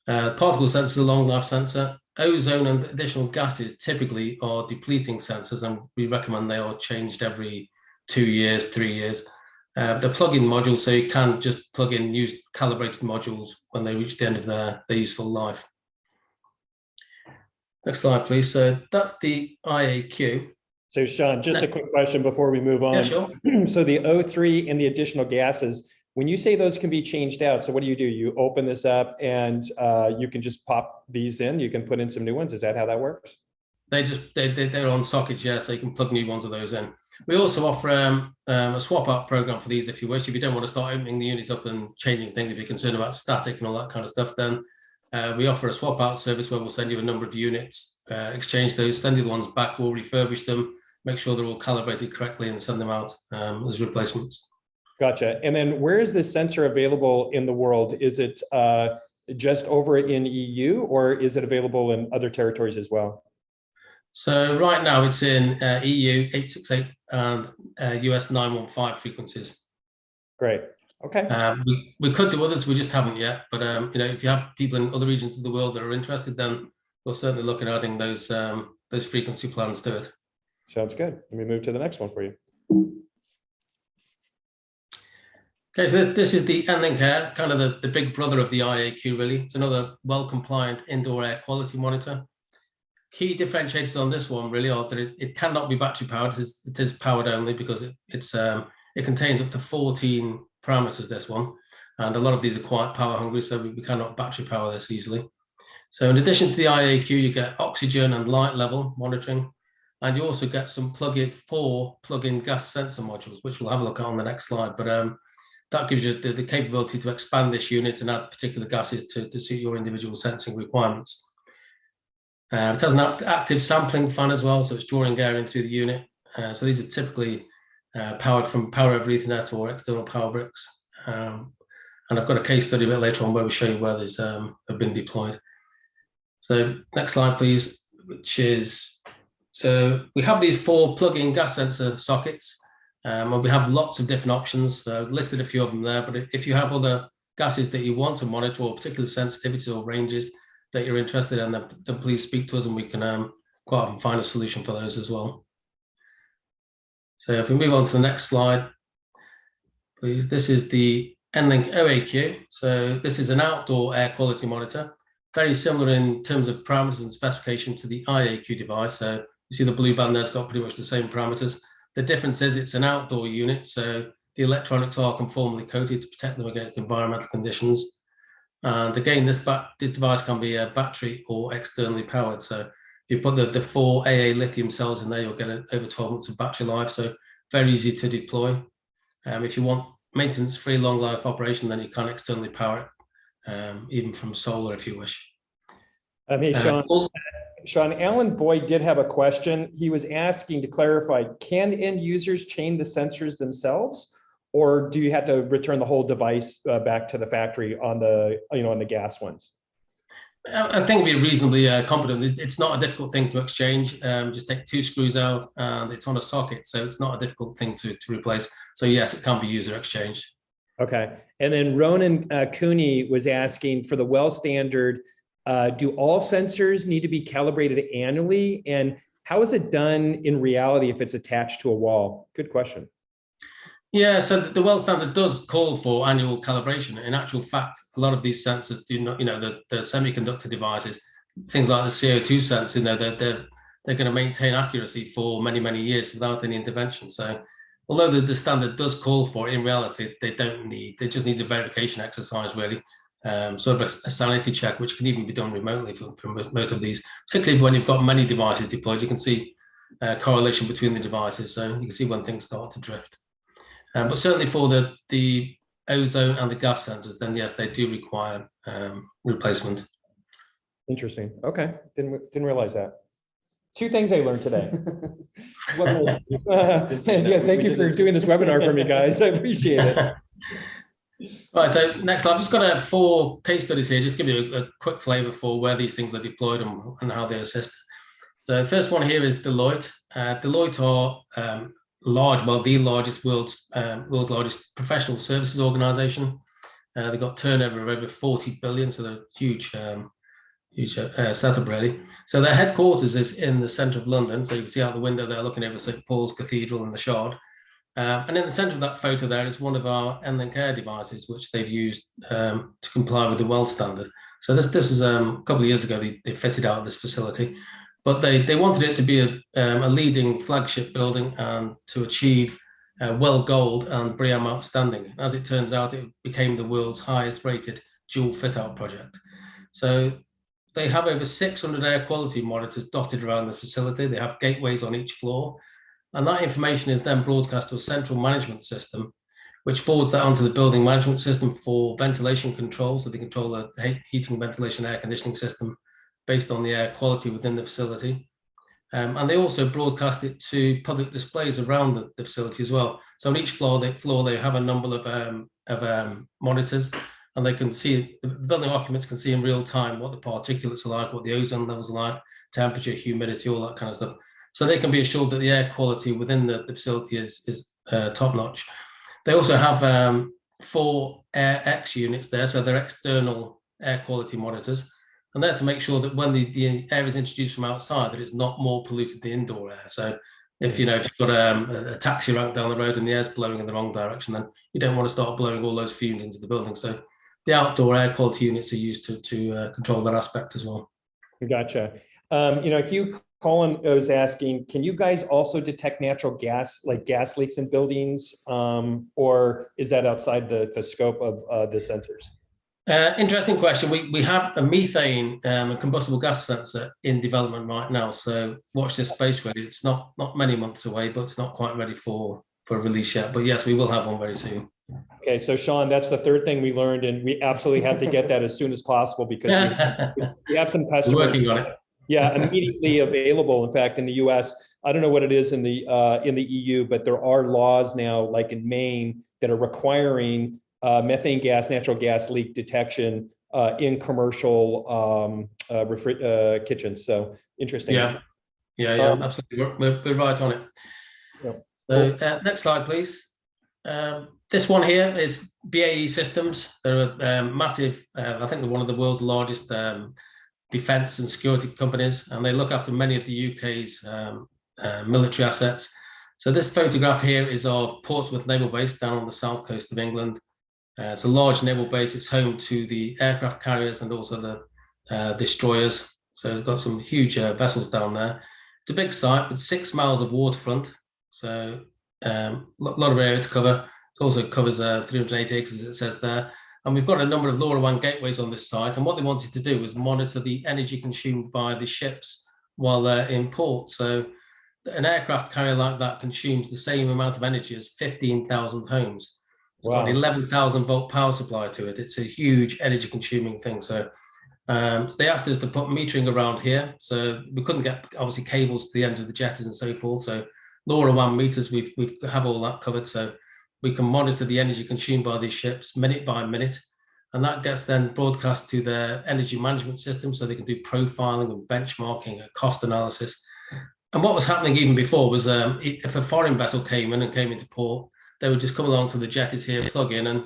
Particle sensors are long life sensor. Ozone and additional gases typically are depleting sensors, and we recommend they are changed every 2 years, 3 years. The plug-in modules, so you can just plug in used calibrated modules when they reach the end of their useful life. Next slide, please. So that's the IAQ. So Sean, just a quick question before we move on. Yeah, sure. So the O3 and the additional gases, when you say those can be changed out, so what do? You open this up and you can just pop these in, you can put in some new ones. Is that how that works? They're on sockets, yeah, so you can plug new ones of those in. We also offer a swap out program for these if you wish. If you don't want to start opening the units up and changing things, if you're concerned about static and all that kind of stuff, then we offer a swap out service where we'll send you a number of units, exchange those, send you the ones back, we'll refurbish them, make sure they're all calibrated correctly and send them out as replacements. Gotcha. And then where is this sensor available in the world? Is it just over in EU, or is it available in other territories as well? So right now it's in EU 868 and US 915 frequencies. Great. Okay. We could do others, we just haven't yet. But if you have people in other regions of the world that are interested, then we'll certainly look at adding those frequency plans to it. Sounds good. Let me move to the next one for you. Okay, so this is the NLink Air, kind of the big brother of the IAQ, really. It's another well-compliant indoor air quality monitor. Key differentiators on this one really are that it cannot be battery powered. It is powered only because it contains up to 14 parameters, this one. And a lot of these are quite power hungry, so we cannot battery power this easily. So in addition to the IAQ, you get oxygen and light level monitoring. And you also get some plug-in gas sensor modules, which we'll have a look at on the next slide. But that gives you the capability to expand this unit and add particular gases to suit your individual sensing requirements. It has an active sampling fan as well, so it's drawing air in through the unit. So these are typically powered from power over Ethernet or external power bricks. And I've got a case study a bit later on where we show you where these have been deployed. So next slide, please, which is, so we have these 4 plug-in gas sensor sockets. And we have lots of different options. Listed a few of them there, but if you have other gases that you want to monitor or particular sensitivities or ranges that you're interested in, then please speak to us and we can go out and find a solution for those as well. So if we move on to the next slide, please. This is the NLink OAQ. So this is an outdoor air quality monitor, very similar in terms of parameters and specification to the IAQ device. So you see the blue band there's got pretty much the same parameters. The difference is it's an outdoor unit, so the electronics are conformally coated to protect them against environmental conditions. And again, this device can be battery or externally powered. So if you put the 4 AA lithium cells in there, you'll get over 12 months of battery life. So very easy to deploy. If you want maintenance-free long life operation, then you can externally power it, even from solar if you wish. Hey, Sean, Alan Boyd did have a question. He was asking to clarify, can end users chain the sensors themselves, or do you have to return the whole device back to the factory on the gas ones? I think it'd be reasonably competent. It's not a difficult thing to exchange. Just take 2 screws out and it's on a socket. So it's not a difficult thing to replace. So yes, it can be user exchanged. Okay. And then Ronan Cooney was asking for the well standard, do all sensors need to be calibrated annually? And how is it done in reality if it's attached to a wall? Good question. Yeah, so the well standard does call for annual calibration. In actual fact, a lot of these sensors do not, the semiconductor devices, things like the CO2 sensor, they're going to maintain accuracy for many, many years without any intervention. So although the standard does call for it, in reality, they just need a verification exercise, really. Sort of a sanity check, which can even be done remotely for most of these, particularly when you've got many devices deployed. You can see correlation between the devices. So you can see when things start to drift. But certainly for the ozone and the gas sensors, then yes, they do require replacement. Interesting. Okay, didn't realize that. 2 things I learned today. Yeah, thank you for doing this webinar for me, guys. I appreciate it. Right, so next, I've just got 4 case studies here, just to give you a quick flavor for where these things are deployed and how they assist. The first one here is Deloitte. Deloitte are the largest world's largest professional services organization. They've got turnover of over 40 billion, so they're huge setup really. So their headquarters is in the centre of London. So you can see out the window there, looking over St Paul's Cathedral and the Shard. And in the centre of that photo there is one of our N-Link Air devices, which they've used to comply with the WELL standard. So this is a couple of years ago, they fitted out this facility, but they wanted it to be a leading flagship building and to achieve WELL Gold and BREEAM Outstanding. As it turns out, it became the world's highest rated dual fit out project. So they have over 600 air quality monitors dotted around the facility. They have gateways on each floor. And that information is then broadcast to a central management system, which forwards that onto the building management system for ventilation control. So they control the heating, ventilation, air conditioning system based on the air quality within the facility. And they also broadcast it to public displays around the facility as well. So on each floor they have a number of monitors, and they can see, the building occupants can see in real time what the particulates are like, what the ozone levels are like, temperature, humidity, all that kind of stuff. So they can be assured that the air quality within the facility is top notch. They also have 4 Air X units there, so they're external air quality monitors, and they're to make sure that when the air is introduced from outside, that it's not more polluted than indoor air. So if you've got a taxi rank down the road and the air's blowing in the wrong direction, then you don't want to start blowing all those fumes into the building. So the outdoor air quality units are used to control that aspect as well. Gotcha. Hugh Colin was asking, can you guys also detect natural gas, like gas leaks in buildings, or is that outside the scope of the sensors? Interesting question. We have a methane and combustible gas sensor in development right now. So watch this space really. It's not many months away, but it's not quite ready for release yet. But yes, we will have one very soon. Okay, so Sean, that's the 3rd thing we learned, and we absolutely have to get that as soon as possible because we have some customers We're working on it. Yeah, immediately available. In fact, in the US, I don't know what it is in the EU, but there are laws now, like in Maine, that are requiring methane gas, natural gas leak detection in commercial kitchens. So interesting. Yeah, absolutely. We're right on it. Yep. So next slide, please. This one here is BAE Systems. They're a massive, I think they're one of the world's largest defense and security companies, and they look after many of the UK's military assets. So this photograph here is of Portsmouth Naval Base down on the south coast of England. It's a large naval base. It's home to the aircraft carriers and also the destroyers. So it's got some huge vessels down there. It's a big site with 6 miles of waterfront. So a lot of area to cover. It also covers 380 acres, as it says there. And we've got a number of LoRaWAN gateways on this site. And what they wanted to do was monitor the energy consumed by the ships while they're in port. So an aircraft carrier like that consumes the same amount of energy as 15,000 homes. It's got an 11,000 volt power supply to it. It's a huge energy consuming thing. So they asked us to put metering around here. So we couldn't get obviously cables to the end of the jetters and so forth. So LoRaWAN meters, we have all that covered. So we can monitor the energy consumed by these ships minute by minute, and that gets then broadcast to their energy management system so they can do profiling and benchmarking and cost analysis. And what was happening even before was if a foreign vessel came in and came into port, they would just come along to the jetties here, plug in and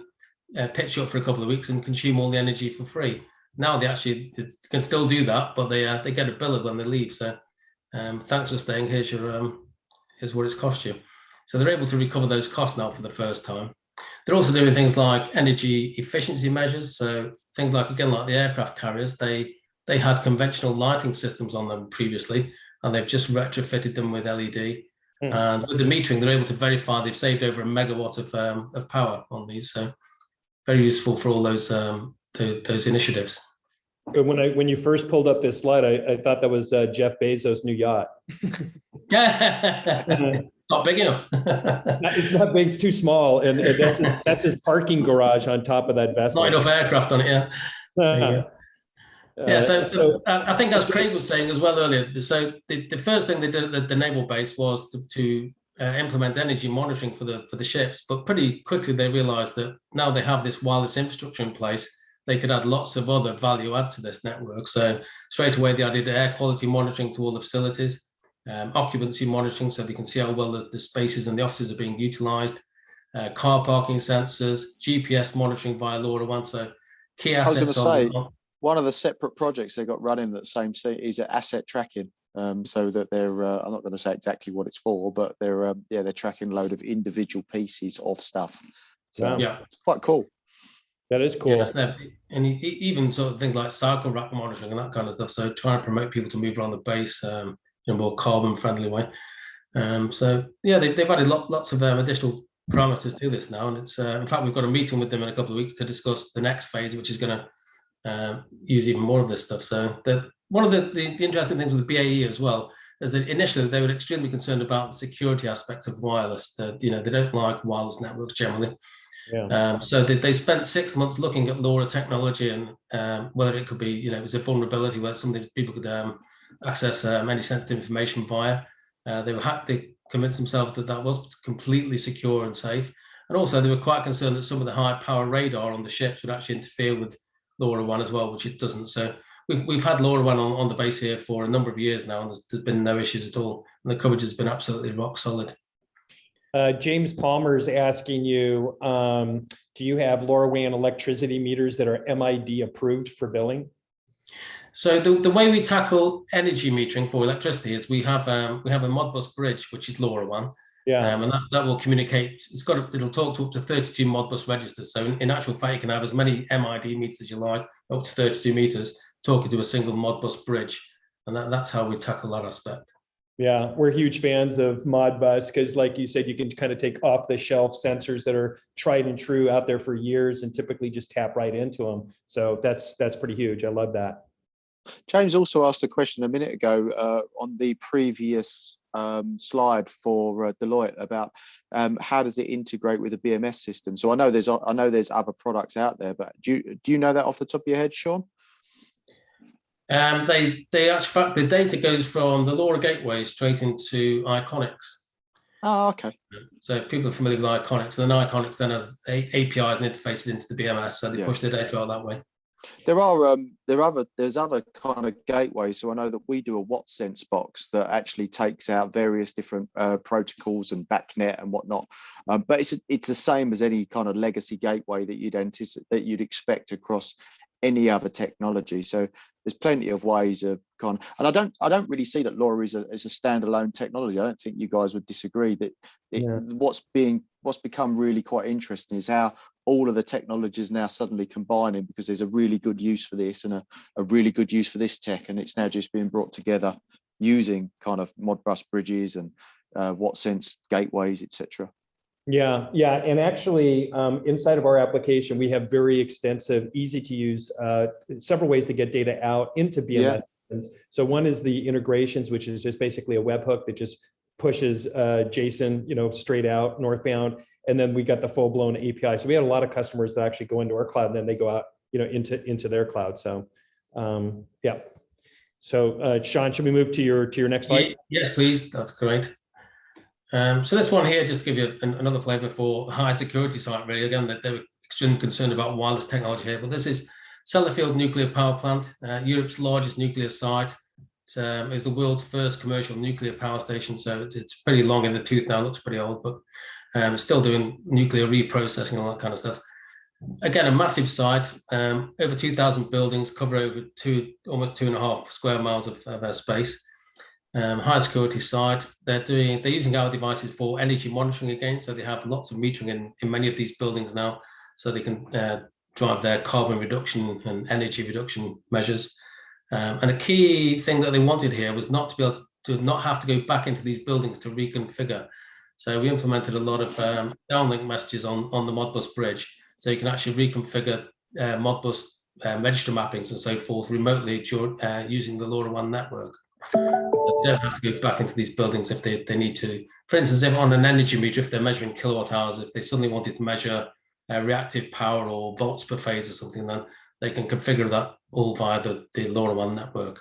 pitch up for a couple of weeks and consume all the energy for free. Now they actually can still do that, but they get a bill when they leave. So thanks for staying. Here's what it's cost you. So they're able to recover those costs now for the first time. They're also doing things like energy efficiency measures. So things like, again, like the aircraft carriers, they had conventional lighting systems on them previously, and they've just retrofitted them with LED. And with the metering, they're able to verify they've saved over 1 megawatt of power on these. So very useful for all those initiatives. But when you first pulled up this slide, I thought that was Jeff Bezos' new yacht. Not big enough. It's not big, it's too small, and that's his parking garage on top of that vessel. Not enough aircraft on it, yeah. There you go. Yeah, so I think as Craig was saying as well earlier, so the first thing they did at the naval base was to implement energy monitoring for the ships, but pretty quickly they realized that now they have this wireless infrastructure in place, they could add lots of other value add to this network. So straight away they added air quality monitoring to all the facilities, occupancy monitoring so they can see how well the spaces and the offices are being utilized, car parking sensors, GPS monitoring via LoRaWAN, so key assets. I was going to say, one of the separate projects they got running at the same time is asset tracking. So that they're, I'm not going to say exactly what it's for, but they're tracking a load of individual pieces of stuff. So yeah, it's quite cool. That is cool. Yeah, and even sort of things like cycle rack monitoring and that kind of stuff. So trying to promote people to move around the base in a more carbon friendly way. So yeah, they've added lots of additional parameters to this now, and it's in fact we've got a meeting with them in a couple of weeks to discuss the next phase, which is going to use even more of this stuff. So one of the interesting things with the BAE as well is that initially they were extremely concerned about the security aspects of wireless. That they don't like wireless networks generally. Yeah. So they spent 6 months looking at LoRa technology and whether it could be, it was a vulnerability where some of these people could access any sensitive information via. They convinced themselves that was completely secure and safe. And also they were quite concerned that some of the high power radar on the ships would actually interfere with LoRaWAN as well, which it doesn't. So we've had LoRaWAN on the base here for a number of years now, and there's been no issues at all. And the coverage has been absolutely rock solid. James Palmer is asking you, do you have LoRaWAN electricity meters that are MID approved for billing? So the way we tackle energy metering for electricity is we have a Modbus bridge, which is LoRaWAN. Yeah. And that will communicate. It'll talk to up to 32 Modbus registers. So in actual fact, you can have as many MID meters as you like, up to 32 meters, talking to a single Modbus bridge. And that's how we tackle that aspect. Yeah, we're huge fans of Modbus because, like you said, you can kind of take off-the-shelf sensors that are tried and true out there for years and typically just tap right into them. So that's pretty huge. I love that. James also asked a question a minute ago on the previous slide for Deloitte about how does it integrate with the BMS system. So I know there's other products out there, but do you know that off the top of your head, Sean? They actually, the data goes from the LoRa gateway straight into Iconics. Oh, okay. So if people are familiar with Iconics, then Iconics then has APIs and interfaces into the BMS, so they push the data out that way. There's other kind of gateways. So I know that we do a WattSense box that actually takes out various different protocols and BACnet and whatnot. But it's the same as any kind of legacy gateway that you'd expect across any other technology. So there's plenty of ways of and I don't really see that LoRa is a standalone technology. I don't think you guys would disagree that what's become really quite interesting is how all of the technologies now suddenly combining, because there's a really good use for this and a really good use for this tech, and it's now just being brought together using kind of Modbus bridges and WattSense gateways, etc. Yeah, and actually inside of our application, we have very extensive, easy to use, several ways to get data out into BMS systems. So one is the integrations, which is just basically a webhook that just pushes JSON, straight out northbound. And then we got the full blown API. So we had a lot of customers that actually go into our cloud and then they go out, into their cloud. So yeah. So Sean, should we move to your next slide? Yes, please. That's great. So this one here, just to give you another flavor for high security site, really, again, that they were extremely concerned about wireless technology here, but this is Sellafield Nuclear Power Plant, Europe's largest nuclear site. It's the world's first commercial nuclear power station, so it's pretty long in the tooth now, looks pretty old, but it's still doing nuclear reprocessing and all that kind of stuff. Again, a massive site, over 2,000 buildings, cover over almost 2.5 square miles of space. High security site. They're using our devices for energy monitoring again, so they have lots of metering in many of these buildings now, so they can drive their carbon reduction and energy reduction measures. And a key thing that they wanted here was not to be able to not have to go back into these buildings to reconfigure. So we implemented a lot of downlink messages on the Modbus bridge, so you can actually reconfigure Modbus register mappings and so forth remotely using the LoRaWAN network. They don't have to go back into these buildings if they need to. For instance, if on an energy meter, if they're measuring kilowatt hours, if they suddenly wanted to measure reactive power or volts per phase or something, then they can configure that all via the LoRaWAN network.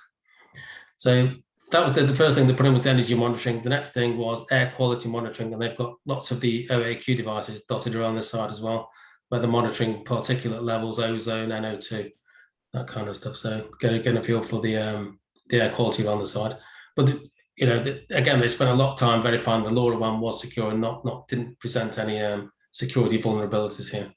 So that was the first thing they put in was the energy monitoring. The next thing was air quality monitoring, and they've got lots of the OAQ devices dotted around this side as well, where they're monitoring particulate levels, ozone, NO2, that kind of stuff. So getting a feel for the air quality around the side. But again, they spent a lot of time verifying the LoRaWAN was secure and didn't present any security vulnerabilities here.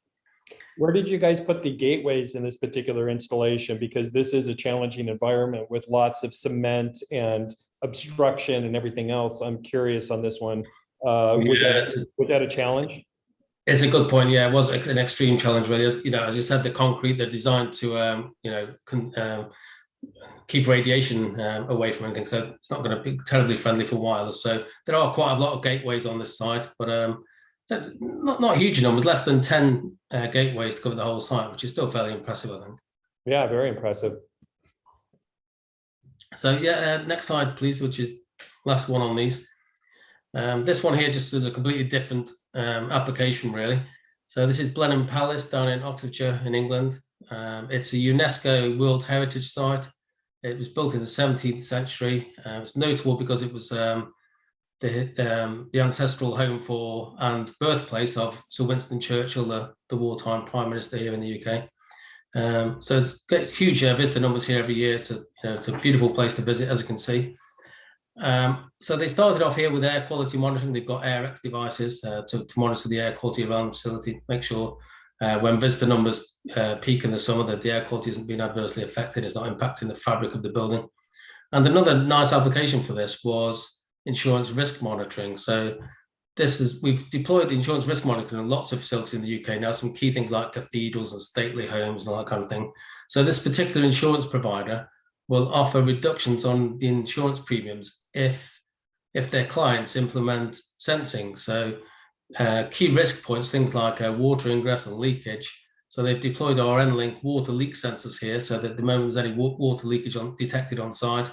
Where did you guys put the gateways in this particular installation? Because this is a challenging environment with lots of cement and obstruction and everything else. I'm curious on this one. Was that a challenge? It's a good point. Yeah, it was an extreme challenge, really. As you said, the concrete, they're designed to, keep radiation away from anything. So it's not going to be terribly friendly for wireless. So there are quite a lot of gateways on this site, but not huge numbers, less than 10 gateways to cover the whole site, which is still fairly impressive, I think. Yeah, very impressive. So yeah, next slide, please, which is last one on these. This one here just is a completely different application, really. So this is Blenheim Palace down in Oxfordshire in England. It's a UNESCO World Heritage Site. It was built in the 17th century. It's notable because it was the ancestral home for and birthplace of Sir Winston Churchill, the wartime Prime Minister here in the UK. So it's got huge visitor numbers here every year. So it's a beautiful place to visit, as you can see. So they started off here with air quality monitoring. They've got AirX devices to monitor the air quality around the facility, make sure when visitor numbers peak in the summer that the air quality isn't being adversely affected, it's not impacting the fabric of the building. And another nice application for this was insurance risk monitoring. So we've deployed insurance risk monitoring in lots of facilities in the UK now, some key things like cathedrals and stately homes and all that kind of thing. So this particular insurance provider will offer reductions on the insurance premiums if their clients implement sensing. So key risk points, things like water ingress and leakage. So they've deployed our N-Link water leak sensors here, so that the moment there's any water leakage detected on site,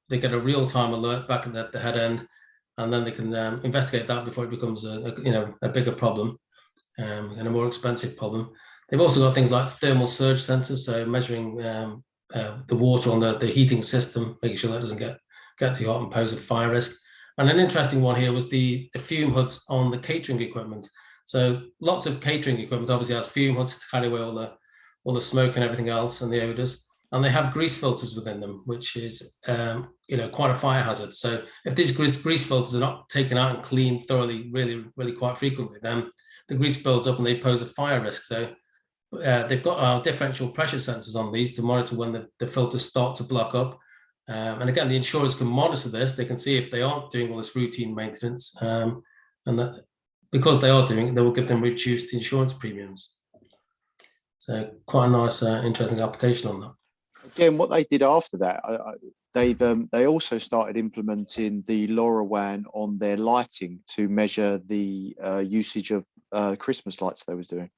they get a real-time alert back at the head end, and then they can investigate that before it becomes a bigger problem and a more expensive problem. They've also got things like thermal surge sensors, so measuring the water on the heating system, making sure that doesn't get too hot and pose a fire risk. And an interesting one here was the fume hoods on the catering equipment. So lots of catering equipment obviously has fume hoods to carry away all the smoke and everything else and the odors. And they have grease filters within them, which is quite a fire hazard. So if these grease filters are not taken out and cleaned thoroughly, really, really quite frequently, then the grease builds up and they pose a fire risk. So they've got differential pressure sensors on these to monitor when the filters start to block up. And again, the insurers can monitor this. They can see if they aren't doing all this routine maintenance, and that because they are doing it, they will give them reduced insurance premiums. So quite a nice, interesting application on that. Again, what they did after that, they also started implementing the LoRaWAN on their lighting to measure the usage of Christmas lights they was doing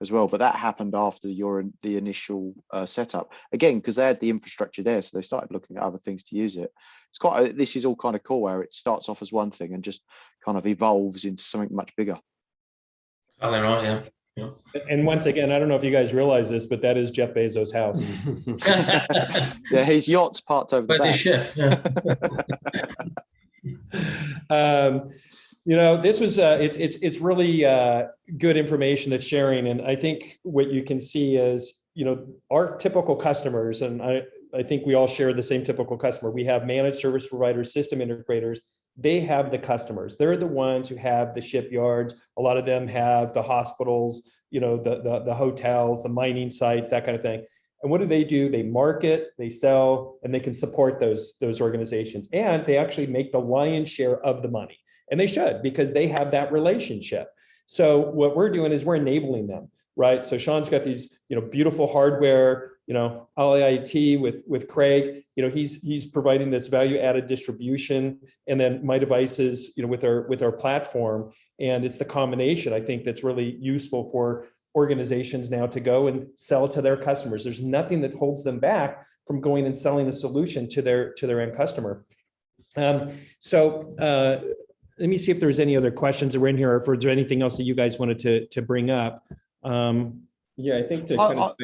as well. But that happened after the initial setup, again because they had the infrastructure there, so they started looking at other things to use it. It's this is all kind of cool, where it starts off as one thing and just kind of evolves into something much bigger. Oh, they're right, yeah. Yeah. And once again, I don't know if you guys realize this, but that is Jeff Bezos' house. Yeah, his yacht's parked over the back. This was it's really good information that's sharing, and I think what you can see is our typical customers, and I think we all share the same typical customer. We have managed service providers, system integrators. They have the customers. They're the ones who have the shipyards. A lot of them have the hospitals, the hotels, the mining sites, that kind of thing. And what do? They market, they sell, and they can support those organizations. And they actually make the lion's share of the money. And they should, because they have that relationship. So what we're doing is we're enabling them, right? So Sean's got these, beautiful hardware, Alliot with Craig, he's providing this value added distribution, and then myDevices, with our platform. And it's the combination, I think, that's really useful for organizations now to go and sell to their customers. There's nothing that holds them back from going and selling a solution to their end customer. Let me see if there's any other questions that were in here, or if there's anything else that you guys wanted to bring up. Yeah, I think to kind of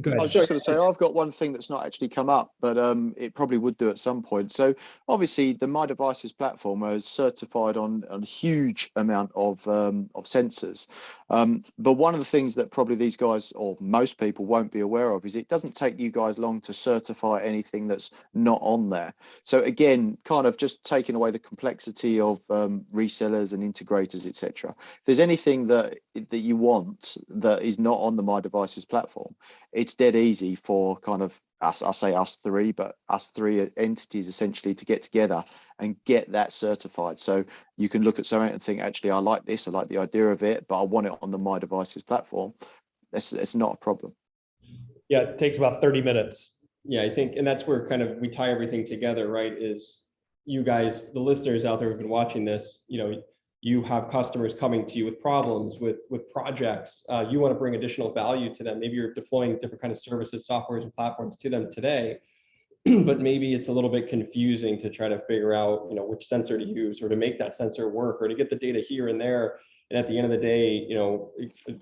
Go ahead. I was just going to say, I've got one thing that's not actually come up, but it probably would do at some point. So obviously the myDevices platform is certified on a huge amount of sensors. But one of the things that probably these guys, or most people, won't be aware of is it doesn't take you guys long to certify anything that's not on there. So again, kind of just taking away the complexity of resellers and integrators, etc. If there's anything that you want that is not on the myDevices platform, it's dead easy for kind of us, I say us three, but us three entities essentially to get together and get that certified. So you can look at something and think, actually, I like this, I like the idea of it, but I want it on the myDevices platform. It's not a problem. Yeah, it takes about 30 minutes. Yeah, I think, and that's where kind of we tie everything together, right? Is you guys, the listeners out there who've been watching this, you have customers coming to you with problems, with projects. You want to bring additional value to them. Maybe you're deploying different kind of services, softwares, and platforms to them today, but maybe it's a little bit confusing to try to figure out, which sensor to use, or to make that sensor work, or to get the data here and there. And at the end of the day,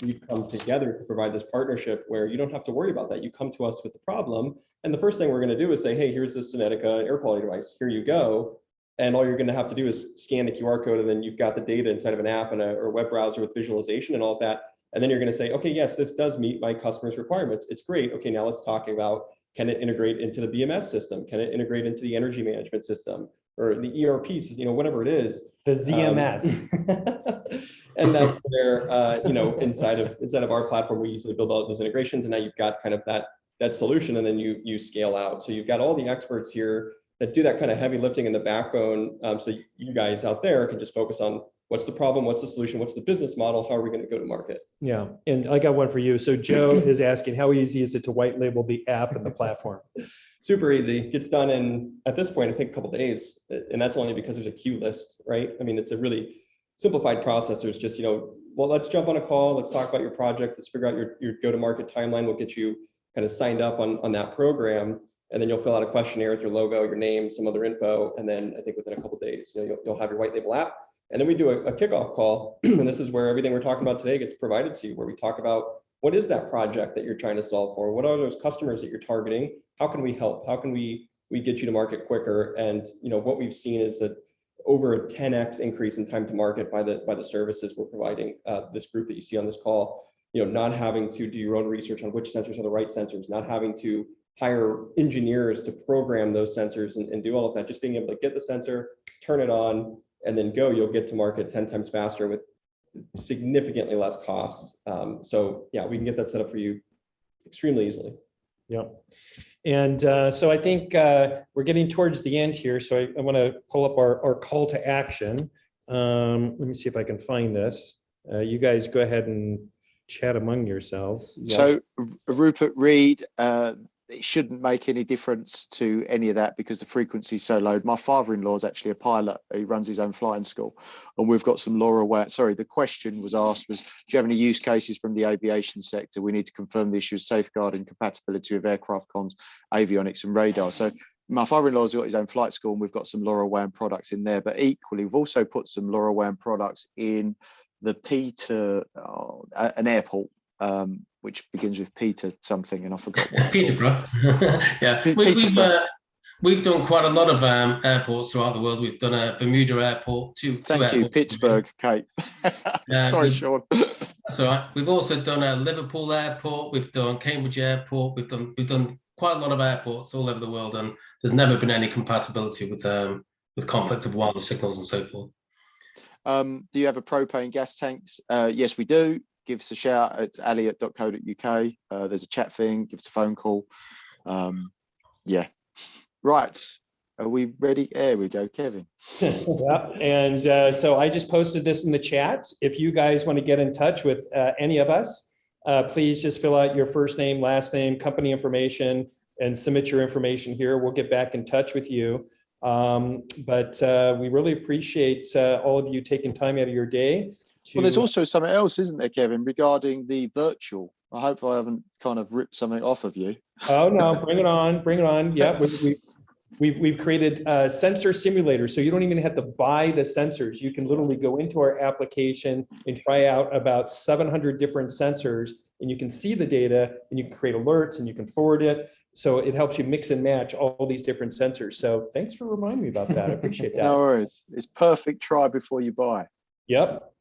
we've come together to provide this partnership where you don't have to worry about that. You come to us with the problem, and the first thing we're going to do is say, hey, here's this Synetica air quality device. Here you go. And all you're going to have to do is scan the QR code, and then you've got the data inside of an app and or a web browser with visualization and all of that. And then you're going to say, okay, yes, this does meet my customer's requirements. It's great. Okay, now let's talk about, can it integrate into the BMS system? Can it integrate into the energy management system or the ERP system, whatever it is. The ZMS. And that's where, inside of our platform, we easily build out those integrations. And now you've got kind of that solution, and then you scale out. So you've got all the experts here that do that kind of heavy lifting in the backbone. So you guys out there can just focus on what's the problem, what's the solution, what's the business model, how are we going to go to market? Yeah, and I got one for you. So Joe is asking, how easy is it to white label the app and the platform? Super easy. Gets done in, at this point, I think a couple of days. And that's only because there's a queue list, right? I mean, it's a really simplified process. There's just, well, let's jump on a call. Let's talk about your project. Let's figure out your go-to-market timeline. We'll get you kind of signed up on that program. And then you'll fill out a questionnaire with your logo, your name, some other info. And then I think within a couple of days, you'll have your white label app. And then we do a kickoff call. And this is where everything we're talking about today gets provided to you, where we talk about what is that project that you're trying to solve for? What are those customers that you're targeting? How can we help? How can we get you to market quicker? And what we've seen is that over a 10x increase in time to market by the services we're providing this group that you see on this call. Not having to do your own research on which sensors are the right sensors, not having to hire engineers to program those sensors and do all of that, just being able to get the sensor, turn it on, and then go. You'll get to market 10 times faster with significantly less cost. So yeah, we can get that set up for you extremely easily. Yep. And so I think we're getting towards the end here. So I want to pull up our call to action. Let me see if I can find this. You guys go ahead and chat among yourselves. Yep. So Rupert Reed, it shouldn't make any difference to any of that because the frequency is so low. My father-in-law is actually a pilot. He runs his own flying school, and we've got some LoRaWAN. Sorry, the question was asked was, do you have any use cases from the aviation sector? We need to confirm the issue of safeguarding compatibility with aircraft comms, avionics, and radar. So my father-in-law's got his own flight school, and we've got some LoRaWAN products in there. But equally, we've also put some LoRaWAN products in the Peter, an airport. Which begins with Peter something, and I forgot what. Peterborough. Yeah, we've done quite a lot of airports throughout the world. We've done a Bermuda airport, Thank you, Pittsburgh, Cape. Sorry, Sean. That's all right. We've also done a Liverpool airport. We've done Cambridge airport. We've done quite a lot of airports all over the world, and there's never been any compatibility with conflict of wireless signals and so forth. Do you have a propane gas tanks? Yes, we do. Give us a shout. It's alliot.co.uk. There's a chat thing. Give us a phone call. Yeah. Right. Are we ready? There we go, Kevin. Yeah. And so I just posted this in the chat. If you guys want to get in touch with any of us, please just fill out your first name, last name, company information, and submit your information here. We'll get back in touch with you. But we really appreciate all of you taking time out of your day. Well, there's also something else, isn't there, Kevin, regarding the virtual? I hope I haven't kind of ripped something off of you. Oh, no, bring it on. Bring it on. Yeah, We've created a sensor simulator, so you don't even have to buy the sensors. You can literally go into our application and try out about 700 different sensors, and you can see the data, and you can create alerts, and you can forward it. So it helps you mix and match all these different sensors. So thanks for reminding me about that. I appreciate that. No worries. It's perfect. Try before you buy. Yep.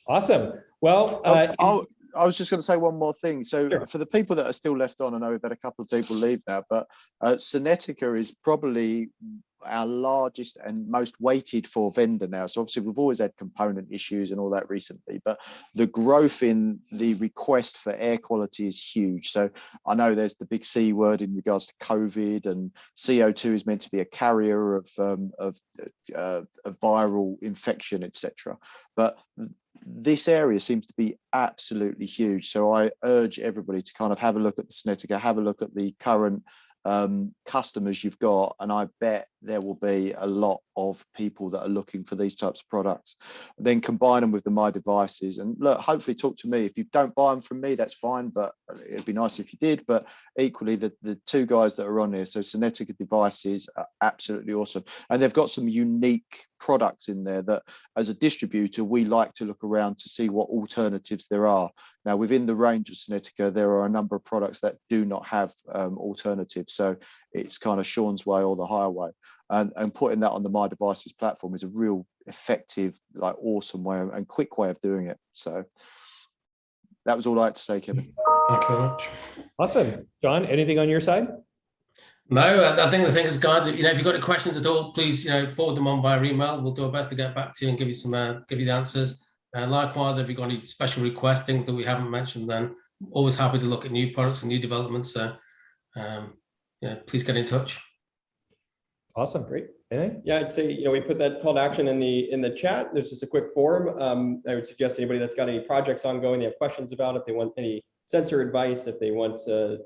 Awesome. Well, I was just going to say one more thing. So Sure. for the people that are still left on, I know we've had a couple of people leave now, but Synetica is probably our largest and most weighted for vendor now. So obviously we've always had component issues and all that recently, but the growth in the request for air quality is huge. So I know there's the big C word in regards to COVID, and CO2 is meant to be a carrier of viral infection, etc. But this area seems to be absolutely huge. So I urge everybody to kind of have a look at the Synetica, have a look at the current customers you've got, and I bet there will be a lot of people that are looking for these types of products. Then combine them with the myDevices, and look, hopefully talk to me. If you don't buy them from me, that's fine, but it'd be nice if you did. But equally, the two guys that are on here, so Synetica devices are absolutely awesome, and they've got some unique products in there that as a distributor we like to look around to see what alternatives there are. Now within the range of Synetica there are a number of products that do not have alternatives, so it's kind of Sean's way or the highway, and putting that on the myDevices platform is a real effective, like awesome way and quick way of doing it. So that was all I had to say, Kevin. Thank you very much. awesome. John, anything on your side? No, I think the thing is, guys, if you've got any questions at all, please, forward them on via email. We'll do our best to get back to you and give you the answers. Likewise, if you've got any special requests, things that we haven't mentioned, then always happy to look at new products and new developments. So, please get in touch. Awesome. Great. Anything? Yeah, I'd say, we put that call to action in the chat. There's just a quick form. I would suggest anybody that's got any projects ongoing, they have questions about, if they want any sensor advice, if they want to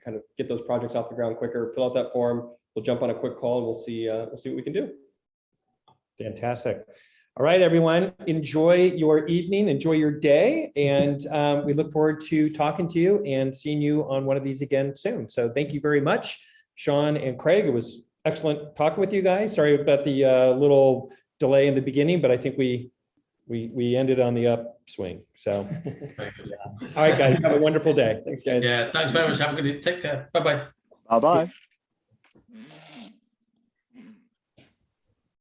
kind of get those projects off the ground quicker, fill out that form. We'll jump on a quick call and we'll see what we can do. Fantastic. All right, everyone, enjoy your evening, enjoy your day, and we look forward to talking to you and seeing you on one of these again soon. So thank you very much, Sean and Craig. It was excellent talking with you guys. Sorry about the little delay in the beginning, but I think we ended on the upswing. So, yeah. All right, guys, have a wonderful day. Thanks, guys. Yeah, thanks very much. Have a good day. Take care. Bye-bye. Bye-bye.